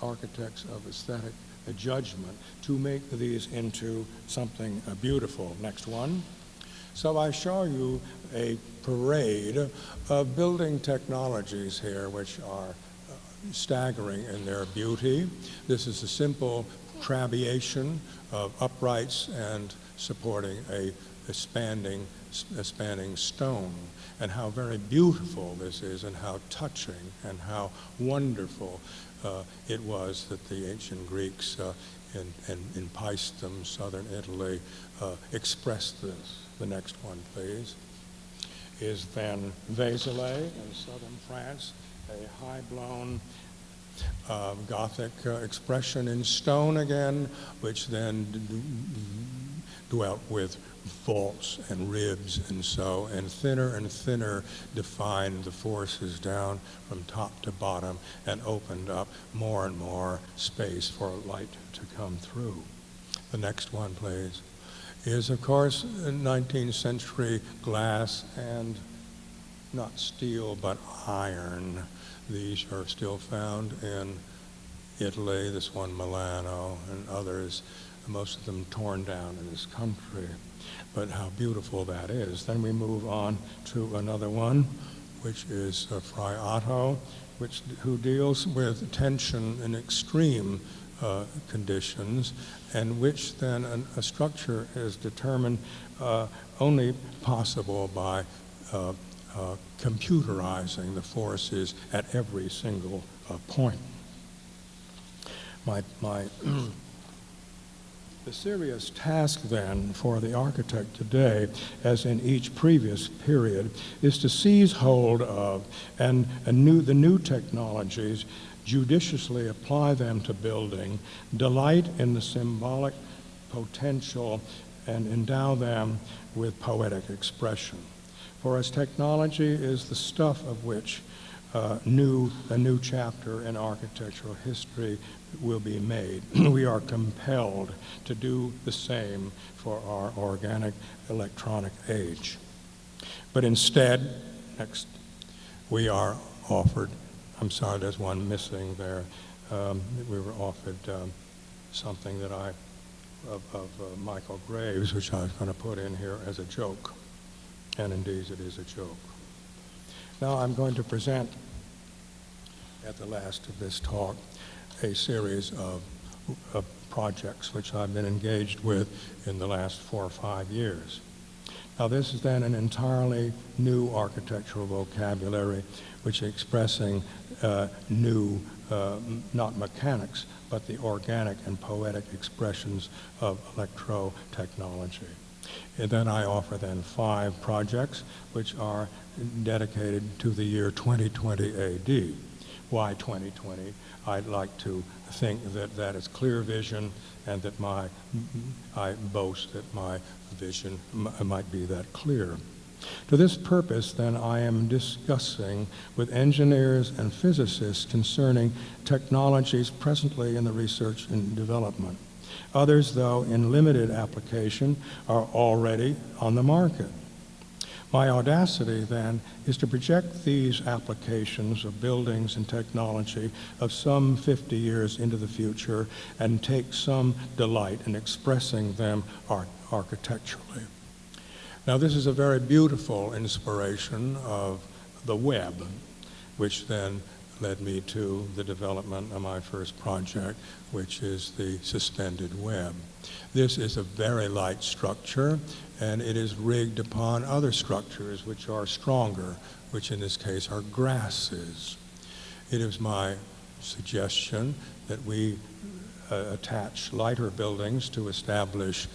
architects of aesthetic judgment to make these into something beautiful. Next one. So I show you a parade of building technologies here which are staggering in their beauty. This is a simple trabeation of uprights and supporting a spanning stone, and how very beautiful this is, and how touching and how wonderful it was that the ancient Greeks in Paestum, southern Italy, expressed this. The next one, please, is then Vézelay in southern France, a high-blown Gothic expression in stone again, which then dwelt with vaults and ribs and thinner defined the forces down from top to bottom and opened up more and more space for light to come through. The next one, please, is of course 19th century glass and not steel but iron. These are still found in Italy, this one Milano, and others, most of them torn down in this country. But how beautiful that is. Then we move on to another one, which is Fry Otto, who deals with tension in extreme conditions, and which then a structure is determined only possible by computerizing the forces at every single point. My The serious task then for the architect today, as in each previous period, is to seize hold of the new technologies, judiciously apply them to building, delight in the symbolic potential, and endow them with poetic expression. For as technology is the stuff of which a new chapter in architectural history will be made, we are compelled to do the same for our organic electronic age. But instead, next, we are offered, I'm sorry, there's one missing there. We were offered something that of Michael Graves, which I was going to put in here as a joke. And indeed, it is a joke. Now I'm going to present, at the last of this talk, a series of projects which I've been engaged with in the last 4 or 5 years. Now this is then an entirely new architectural vocabulary which is expressing new, not mechanics, but the organic and poetic expressions of electro-technology. And then I offer then 5 projects which are dedicated to the year 2020 AD. Why 2020? I'd like to think that that is clear vision, and that I boast that my vision might be that clear. To this purpose, then, I am discussing with engineers and physicists concerning technologies presently in the research and development. Others, though, in limited application, are already on the market. My audacity, then, is to project these applications of buildings and technology of some 50 years into the future and take some delight in expressing them architecturally. Now, this is a very beautiful inspiration of the web, which then led me to the development of my first project, which is the suspended web. This is a very light structure, and it is rigged upon other structures which are stronger, which in this case are grasses. It is my suggestion that we attach lighter buildings to establish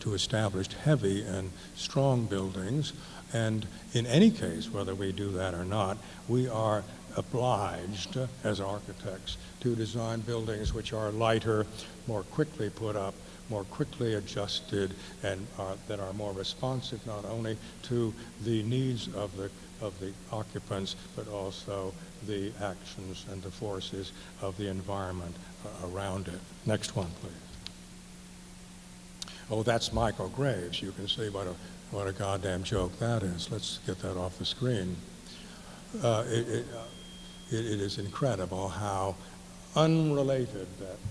established heavy and strong buildings, and in any case, whether we do that or not, we are obliged as architects to design buildings which are lighter, more quickly put up, more quickly adjusted, and that are more responsive not only to the needs of the occupants, but also the actions and the forces of the environment around it. Next one, please. Oh, that's Michael Graves. You can see what a goddamn joke that is. Let's get that off the screen. It is incredible how unrelated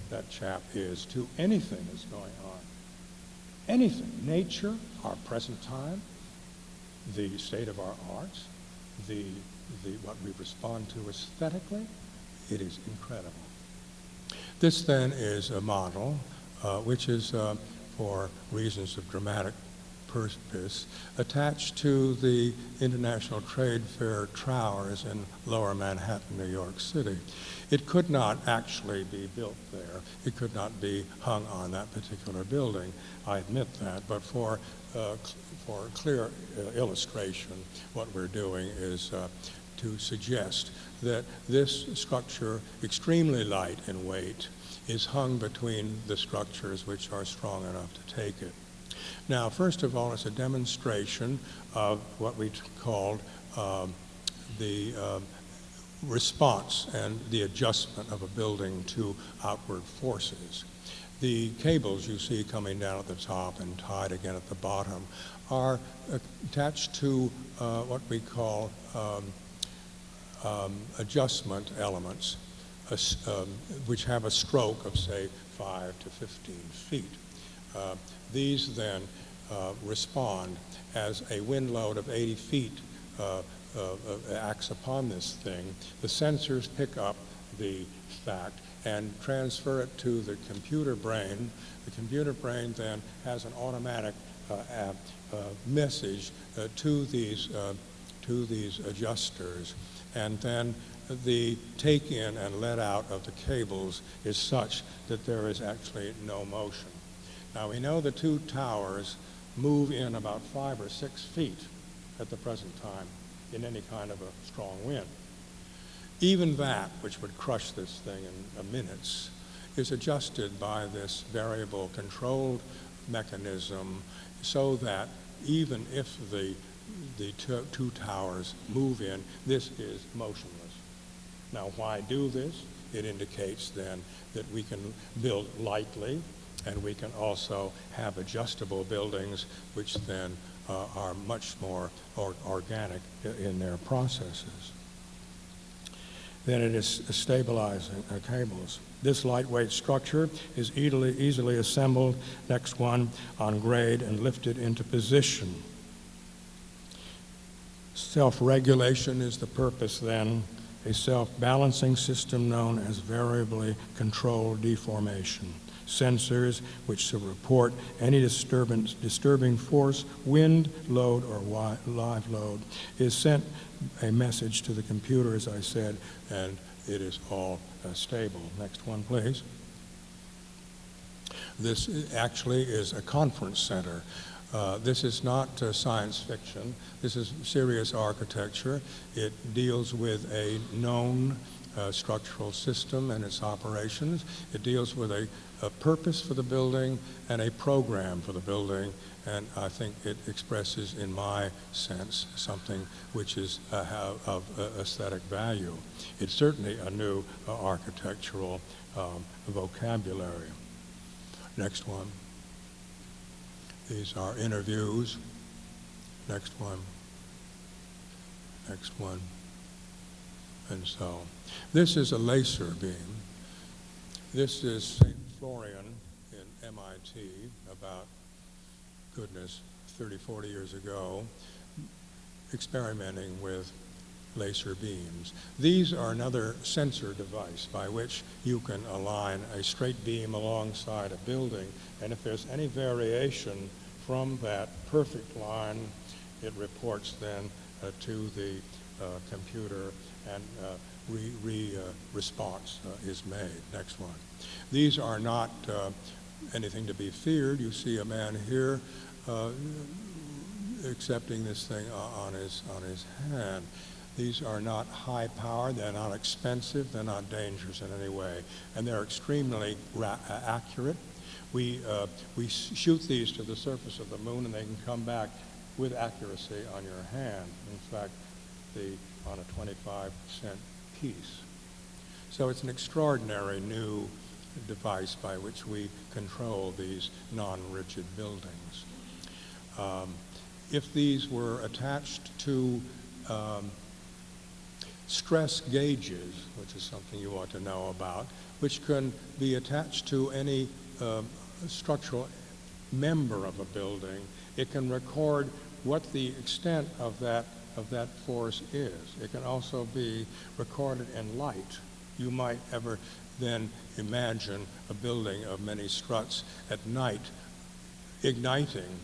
that chap is to anything that's going on. Anything. Nature, our present time, the state of our arts, what we respond to aesthetically. It is incredible. This then is a model which is, for reasons of dramatic purpose, attached to the International Trade Fair Trowers in Lower Manhattan, New York City. It could not actually be built there. It could not be hung on that particular building. I admit that, but for clear illustration, what we're doing is to suggest that this structure, extremely light in weight, is hung between the structures which are strong enough to take it. Now, first of all, it's a demonstration of what we called the response and the adjustment of a building to outward forces. The cables you see coming down at the top and tied again at the bottom are attached to what we call adjustment elements, which have a stroke of, say, 5 to 15 feet. These then respond as a wind load of 80 feet acts upon this thing. The sensors pick up the fact and transfer it to the computer brain. The computer brain then has an automatic message to these adjusters, and then the take in and let out of the cables is such that there is actually no motion. Now we know the two towers move in about 5 or 6 feet at the present time in any kind of a strong wind. Even that, which would crush this thing in minutes, is adjusted by this variable controlled mechanism so that even if the two towers move in, this is motionless. Now, why do this? It indicates then that we can build lightly, and we can also have adjustable buildings, which then are much more organic in their processes. Then it is stabilizing cables. This lightweight structure is easily assembled, next one, on grade and lifted into position. Self-regulation is the purpose then, a self-balancing system known as variably controlled deformation. Sensors which report any disturbing force, wind, load, or live load, is sent a message to the computer, as I said, and it is all stable. Next one, please. This actually is a conference center. This is not science fiction. This is serious architecture. It deals with a known structural system and its operations. It deals with a purpose for the building and a program for the building, and I think it expresses, in my sense, something which is of aesthetic value. It's certainly a new architectural vocabulary. Next one. These are interviews. Next one. Next one. And so, this is a laser beam. This is St. Florian in MIT about, goodness, 30, 40 years ago, experimenting with laser beams. These are another sensor device by which you can align a straight beam alongside a building, and if there's any variation from that perfect line, it reports then to the computer, and response is made. Next one. These are not anything to be feared. You see a man here accepting this thing on his hand. These are not high power, they're not expensive, they're not dangerous in any way, and they're extremely accurate. We shoot these to the surface of the moon, and they can come back with accuracy on your hand. In fact, on a 25-cent piece. So it's an extraordinary new device by which we control these non-rigid buildings. If these were attached to stress gauges, which is something you ought to know about, which can be attached to any structural member of a building, it can record what the extent of that force is. It can also be recorded in light. You might ever then imagine a building of many struts at night igniting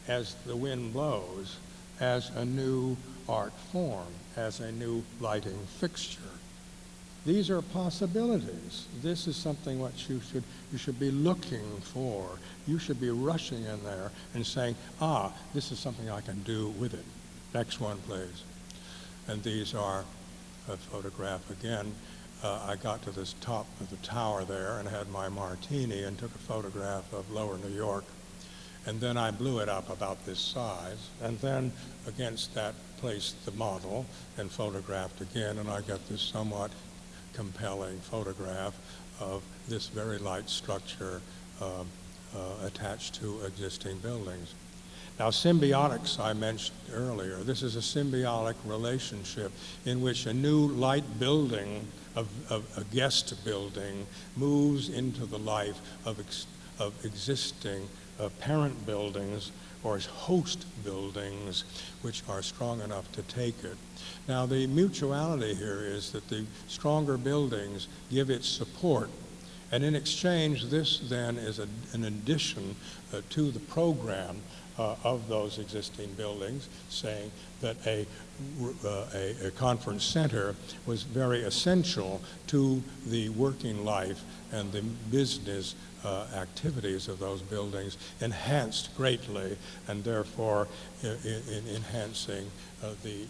as the wind blows as a new art form, as a new lighting fixture. These are possibilities. This is something what you should be looking for. You should be rushing in there and saying, this is something I can do with it. Next one, please. And these are a photograph again. I got to this top of the tower there and had my martini and took a photograph of lower New York. And then I blew it up about this size. And then against that placed the model and photographed again. And I got this somewhat compelling photograph of this very light structure attached to existing buildings. Now, symbiotics I mentioned earlier. This is a symbiotic relationship in which a new light building, a guest building, moves into the life of existing parent buildings or host buildings which are strong enough to take it. Now, the mutuality here is that the stronger buildings give it support, And in exchange, this then is an addition to the program of those existing buildings, saying that a conference center was very essential to the working life and the business activities of those buildings, enhanced greatly, and therefore in enhancing the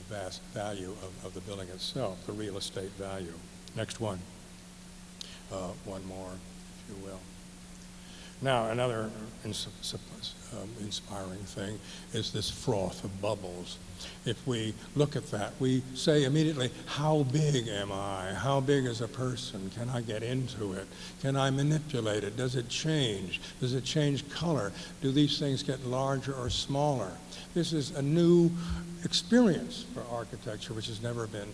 vast value of the building itself, the real estate value. Next one. One more, if you will. Now, another inspiring thing is this froth of bubbles. If we look at that, we say immediately, how big am I? How big is a person? Can I get into it? Can I manipulate it? Does it change? Does it change color? Do these things get larger or smaller? This is a new experience for architecture, which has never been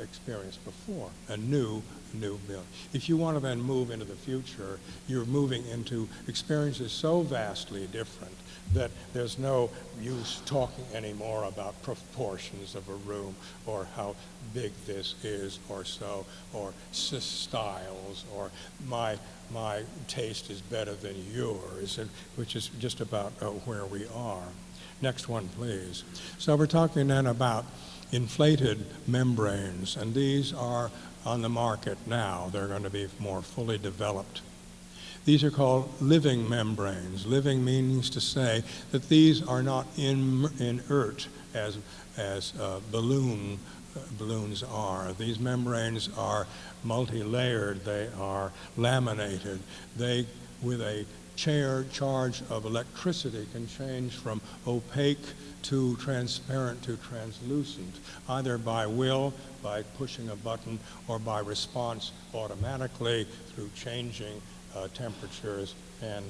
experienced before, a new building. If you want to then move into the future, you're moving into experiences so vastly different that there's no use talking anymore about proportions of a room or how big this is or so, or styles, or my taste is better than yours, and which is just about where we are. Next one, please. So we're talking then about inflated membranes, and these are on the market now. They're going to be more fully developed. These are called living membranes. Living means to say that these are not inert as balloons are. These membranes are multi-layered. They are laminated. They, with a charge of electricity, can change from opaque to transparent to translucent, either by will, by pushing a button, or by response automatically through changing temperatures and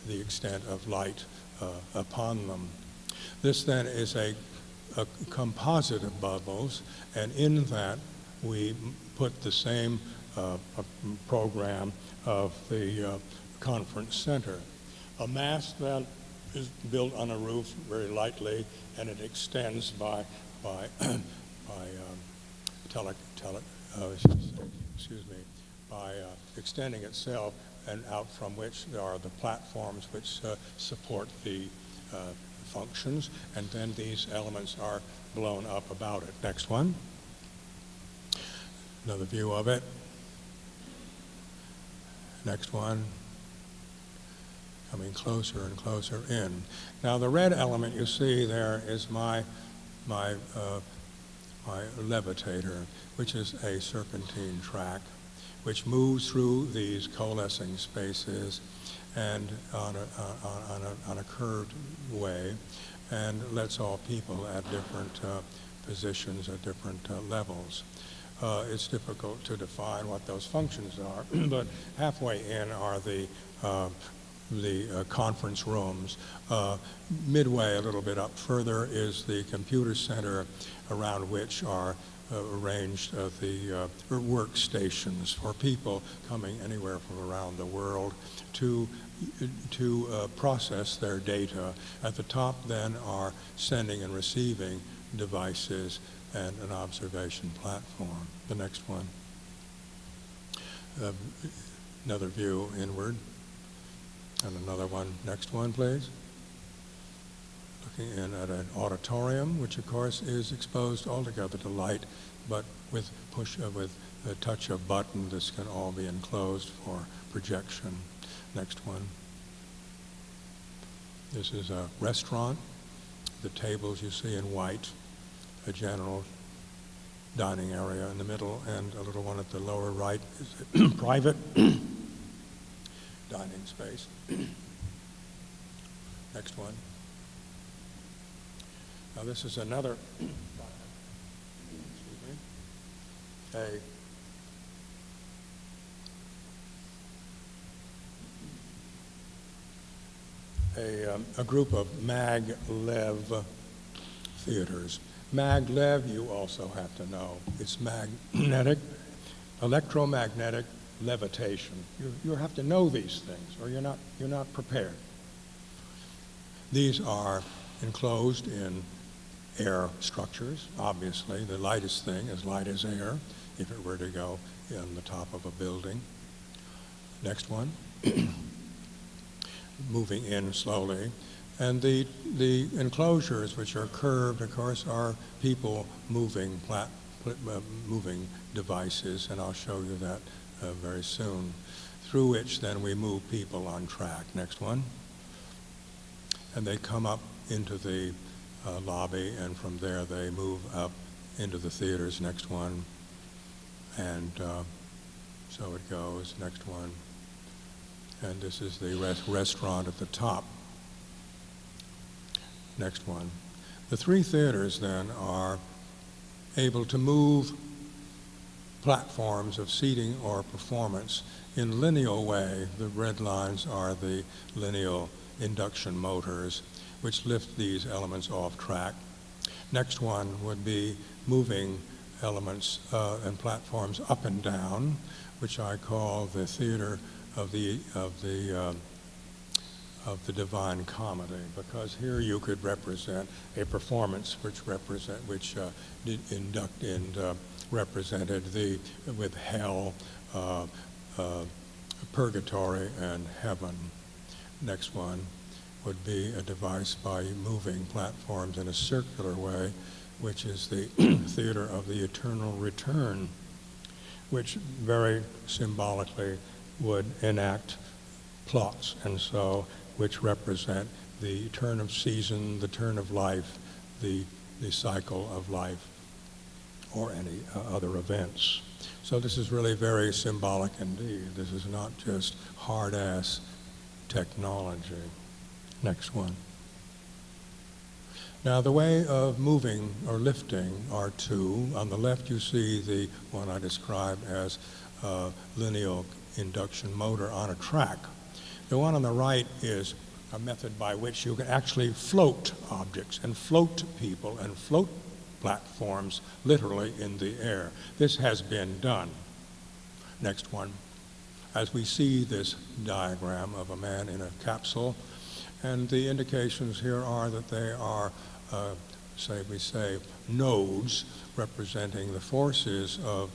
the extent of light upon them. This then is a composite of bubbles, and in that we put the same program of the conference center. A mast then is built on a roof very lightly, and it extends by extending itself, and out from which there are the platforms which support the functions, and then these elements are blown up about it. Next one. Another view of it. Next one. Coming closer and closer in. Now the red element you see there is my levitator, which is a serpentine track, which moves through these coalescing spaces and on a curved way, and lets all people at different positions at different levels. It's difficult to define what those functions are, but halfway in are the conference rooms. Midway, a little bit up further, is the computer center, around which are arranged the workstations for people coming anywhere from around the world to process their data. At the top then are sending and receiving devices and an observation platform. The next one. Another view inward. And another one. Next one, please. Looking in at an auditorium, which of course is exposed altogether to light, but with a touch of button, this can all be enclosed for projection. Next one. This is a restaurant. The tables you see in white, a general dining area in the middle, and a little one at the lower right is a private dining space. Next one. Now this is another a group of maglev theaters. Maglev, you also have to know, it's electromagnetic levitation. You have to know these things, or you're not prepared. These are enclosed in air structures, obviously. The lightest thing is light as air, if it were to go in the top of a building. Next one. Moving in slowly. And the enclosures, which are curved, of course, are people moving moving devices, and I'll show you that very soon, through which then we move people on track. Next one. And they come up into the lobby, and from there they move up into the theaters. Next one. And so it goes. Next one. And this is the restaurant at the top. Next one. The three theaters then are able to move platforms of seating or performance in lineal way. The red lines are the lineal induction motors, which lift these elements off track. Next one would be moving elements and platforms up and down, which I call the theater of the Divine Comedy, because here you could represent a performance which represented with hell, purgatory, and heaven. Next one would be a device by moving platforms in a circular way, which is the theater of the eternal return, which very symbolically would enact plots, and so which represent the turn of season, the turn of life, the cycle of life, or any other events. So this is really very symbolic indeed. This is not just hard-ass technology. Next one. Now the way of moving or lifting are two. On the left you see the one I described as lineal induction motor on a track. The one on the right is a method by which you can actually float objects and float people and float platforms literally in the air. This has been done. Next one. As we see this diagram of a man in a capsule, and the indications here are that they are, nodes representing the forces of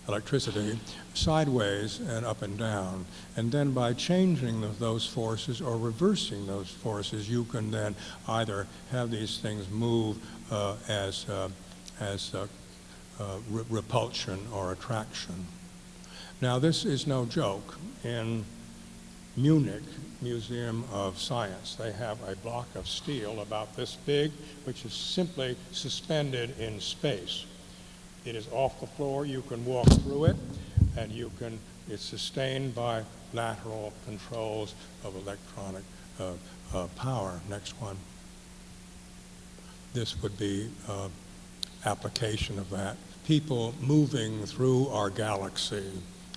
electricity sideways and up and down. And then by changing those forces or reversing those forces, you can then either have these things move as repulsion or attraction. Now this is no joke. In Munich Museum of Science, they have a block of steel about this big, which is simply suspended in space. It is off the floor, you can walk through it, and it's sustained by lateral controls of electronic power. Next one. This would be application of that. People moving through our galaxy,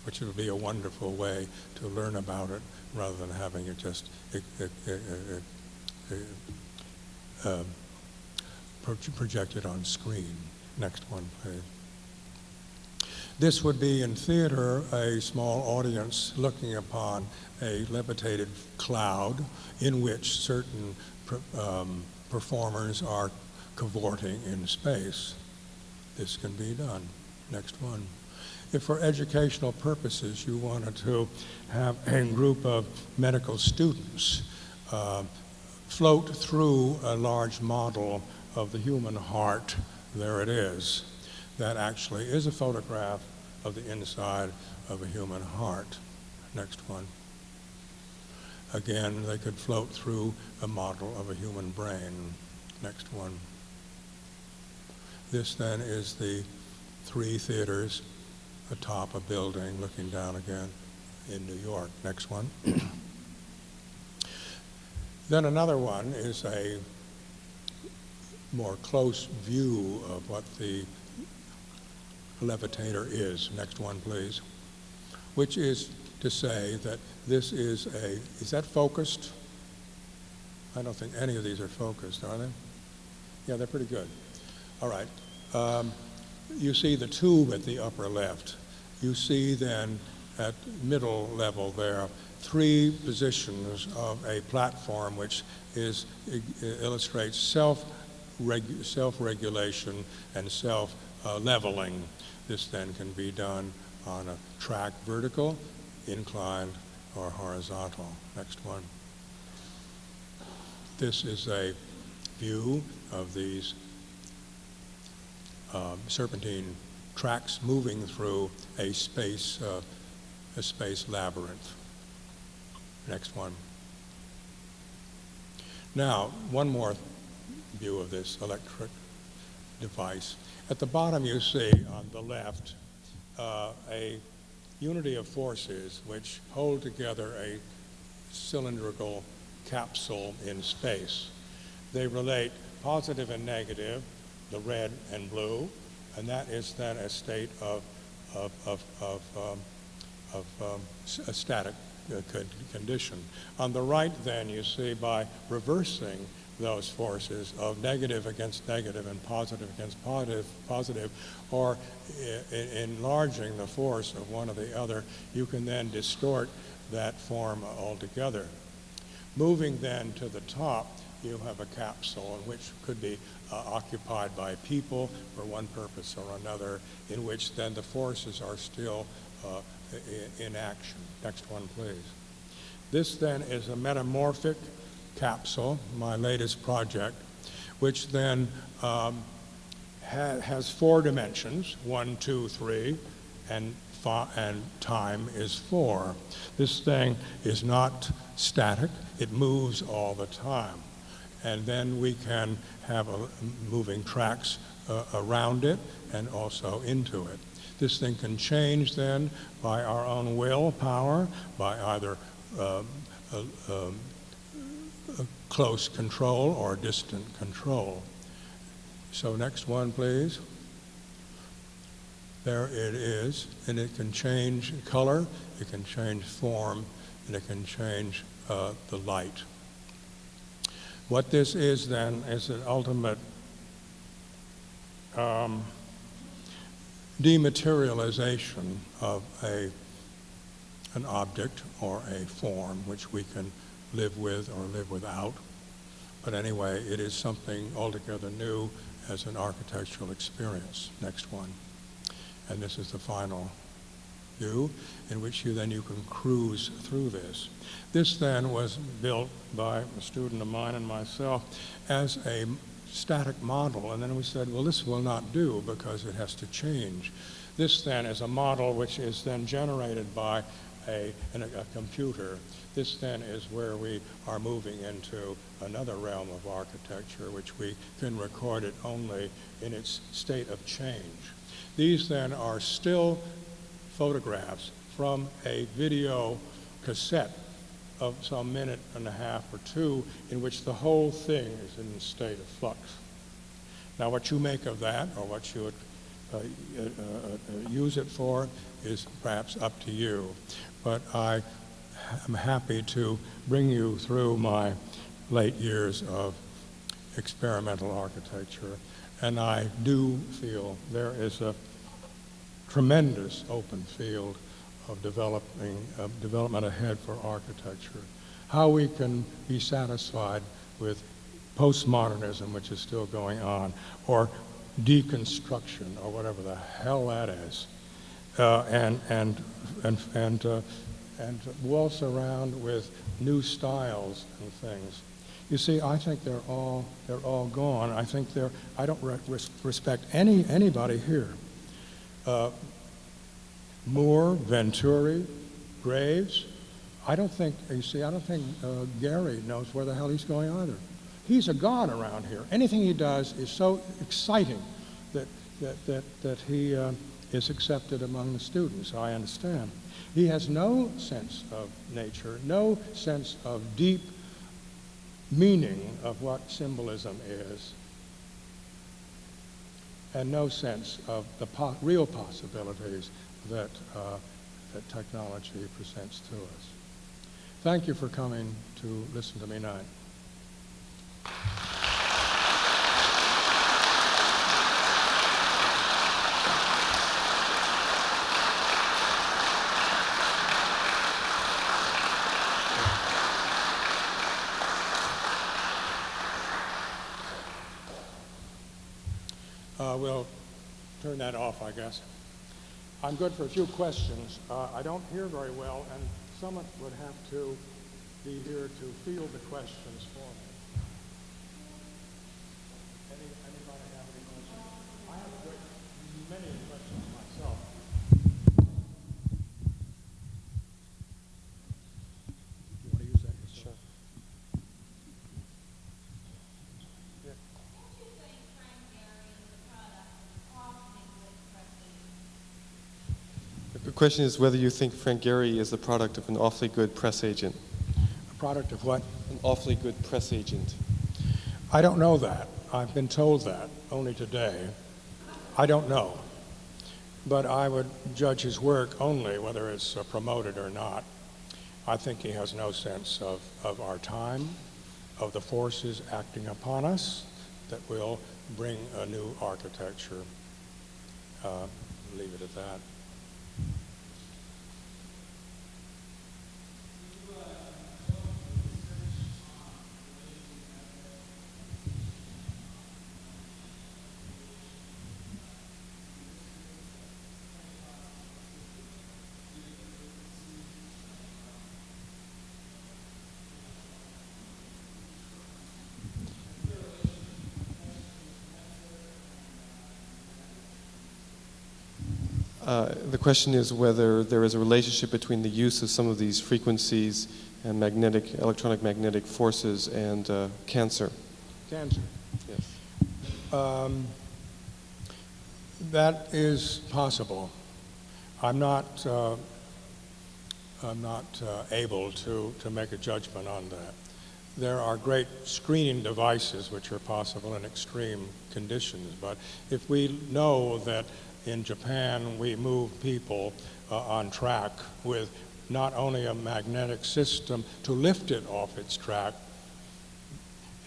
which would be a wonderful way to learn about it rather than having it just projected on screen. Next one, please. This would be in theater a small audience looking upon a levitated cloud in which certain performers are cavorting in space. This can be done. Next one. If for educational purposes you wanted to have a group of medical students float through a large model of the human heart, there it is. That actually is a photograph of the inside of a human heart. Next one. Again, they could float through a model of a human brain. Next one. This then is the three theaters atop a building looking down again in New York. Next one. Then another one is a more close view of what the levitator is. Next one, please. Which is to say that this is that focused? I don't think any of these are focused, are they? Yeah, they're pretty good. All right. You see the tube at the upper left. You see then at middle level there, 3 positions of a platform which illustrates self-regulation and self-leveling. This then can be done on a track vertical, inclined, or horizontal. Next one. This is a view of these serpentine tracks moving through a space labyrinth. Next one. Now, one more view of this electric device. At the bottom you see on the left a unity of forces which hold together a cylindrical capsule in space. They relate positive and negative, the red and blue, and that is then a state of a static condition. On the right then you see, by reversing those forces of negative against negative and positive against positive, or enlarging the force of one or the other, you can then distort that form altogether. Moving then to the top, you have a capsule which could be occupied by people for one purpose or another, in which then the forces are still in action. Next one, please. This then is a metamorphic capsule, my latest project, which then has 4 dimensions, 1, 2, 3, and time is 4. This thing is not static, it moves all the time. And then we can have moving tracks around it and also into it. This thing can change then by our own willpower, by either close control or distant control. So next one, please. There it is, and it can change color, it can change form, and it can change the light. What this is then is an ultimate dematerialization of an object or a form which we can live with or live without. But anyway, it is something altogether new as an architectural experience. Next one. And this is the final view, in which you can cruise through this. This then was built by a student of mine and myself as a static model, and then we said, well, this will not do because it has to change. This then is a model which is then generated by a computer. This then is where we are moving into another realm of architecture, which we can record it only in its state of change. These then are still photographs from a video cassette of some minute and a half or 2 in which the whole thing is in a state of flux. Now what you make of that, or what you would use it for, is perhaps up to you. But I am happy to bring you through my late years of experimental architecture, and I do feel there is a tremendous open field of development ahead for architecture. How we can be satisfied with postmodernism, which is still going on, or deconstruction, or whatever the hell that is, and waltz around with new styles and things. You see, I think they're all gone. I think I don't respect anybody here. Moore, Venturi, Graves. I don't think Gehry knows where the hell he's going either. He's a god around here. Anything he does is so exciting that he is accepted among the students. I understand. He has no sense of nature, no sense of deep meaning of what symbolism is, and no sense of the real possibilities that technology presents to us. Thank you for coming to listen to me tonight. We'll turn that off, I guess. I'm good for a few questions. I don't hear very well, and someone would have to be here to field the questions for me. Anybody have any questions? I have many questions myself. Do you want to use that? Sure. The question is whether you think Frank Gehry is the product of an awfully good press agent. A product of what? An awfully good press agent. I don't know that. I've been told that only today. I don't know. But I would judge his work only whether it's promoted or not. I think he has no sense of our time, of the forces acting upon us that will bring a new architecture. Leave it at that. The question is whether there is a relationship between the use of some of these frequencies and electronic magnetic forces and cancer. Cancer. Yes. That is possible. I'm not able to make a judgment on that. There are great screening devices which are possible in extreme conditions, but if we know that in Japan we move people on track with not only a magnetic system to lift it off its track,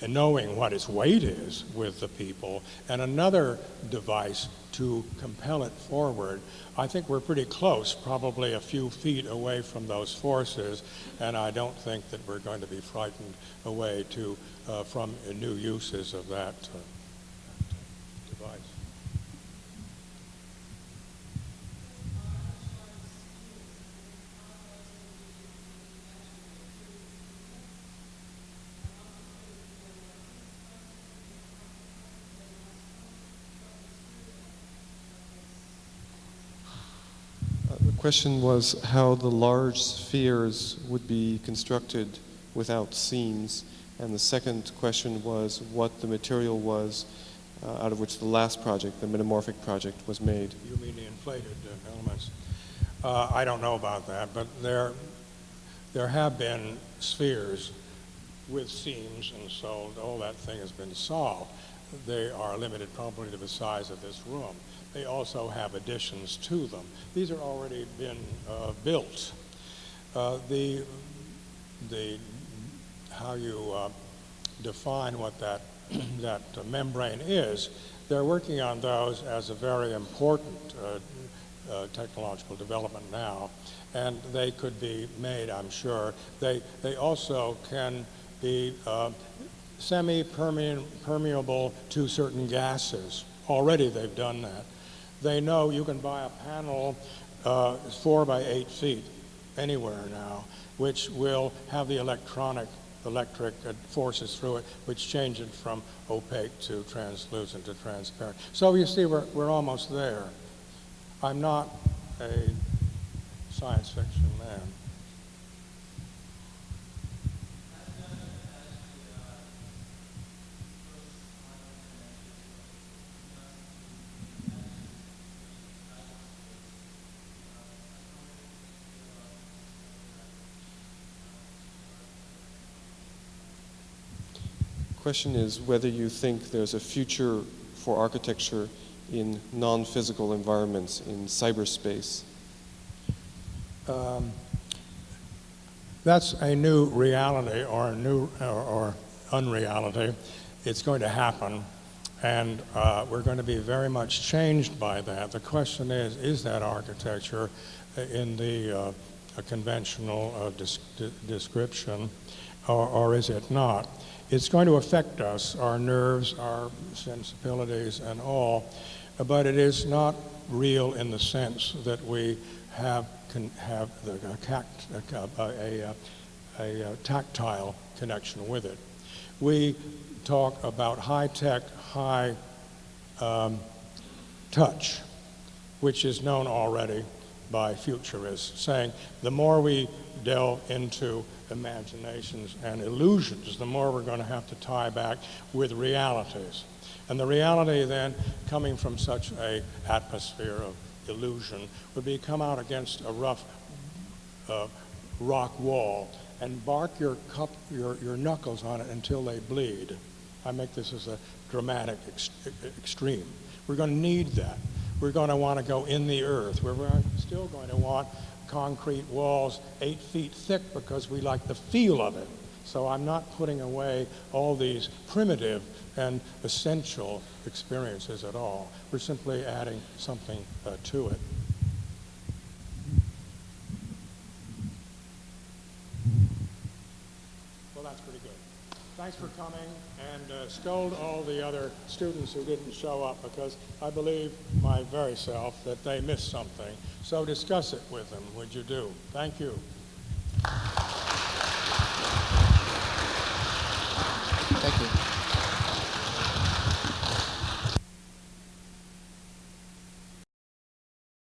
and knowing what its weight is with the people, and another device to compel it forward, I think we're pretty close, probably a few feet away from those forces, and I don't think that we're going to be frightened away from new uses of that device. The question was how the large spheres would be constructed without seams, and the second question was what the material was out of which the last project, the Metamorphic project, was made. You mean the inflated elements? I don't know about that, but there have been spheres with seams, and so all that thing has been solved. They are limited probably to the size of this room. They also have additions to them. These are already been built. The how you define what that membrane is, they're working on those as a very important technological development now, and they could be made, I'm sure. They also can be semi-permeable to certain gases. Already they've done that. They know you can buy a panel 4 by 8 feet anywhere now, which will have the electric forces through it, which change it from opaque to translucent to transparent. So you see, we're almost there. I'm not a science fiction man. Question is whether you think there's a future for architecture in non-physical environments, in cyberspace. That's a new reality or unreality. It's going to happen, and we're going to be very much changed by that. The question is that architecture in the conventional description, or is it not? It's going to affect us, our nerves, our sensibilities, and all, but it is not real in the sense that we can have a tactile connection with it. We talk about high-tech, high touch, which is known already by futurists, saying the more we delve into imaginations and illusions, the more we're going to have to tie back with realities. And the reality then, coming from such an atmosphere of illusion, would be come out against a rough rock wall and bark your knuckles on it until they bleed. I make this as a dramatic extreme. We're going to need that. We're going to want to go in the earth. We're still going to want concrete walls 8 feet thick because we like the feel of it. So I'm not putting away all these primitive and essential experiences at all. We're simply adding something to it. Well, that's pretty good. Thanks for coming, and scold all the other students who didn't show up, because I believe my very self that they missed something. So discuss it with them, would you do? Thank you.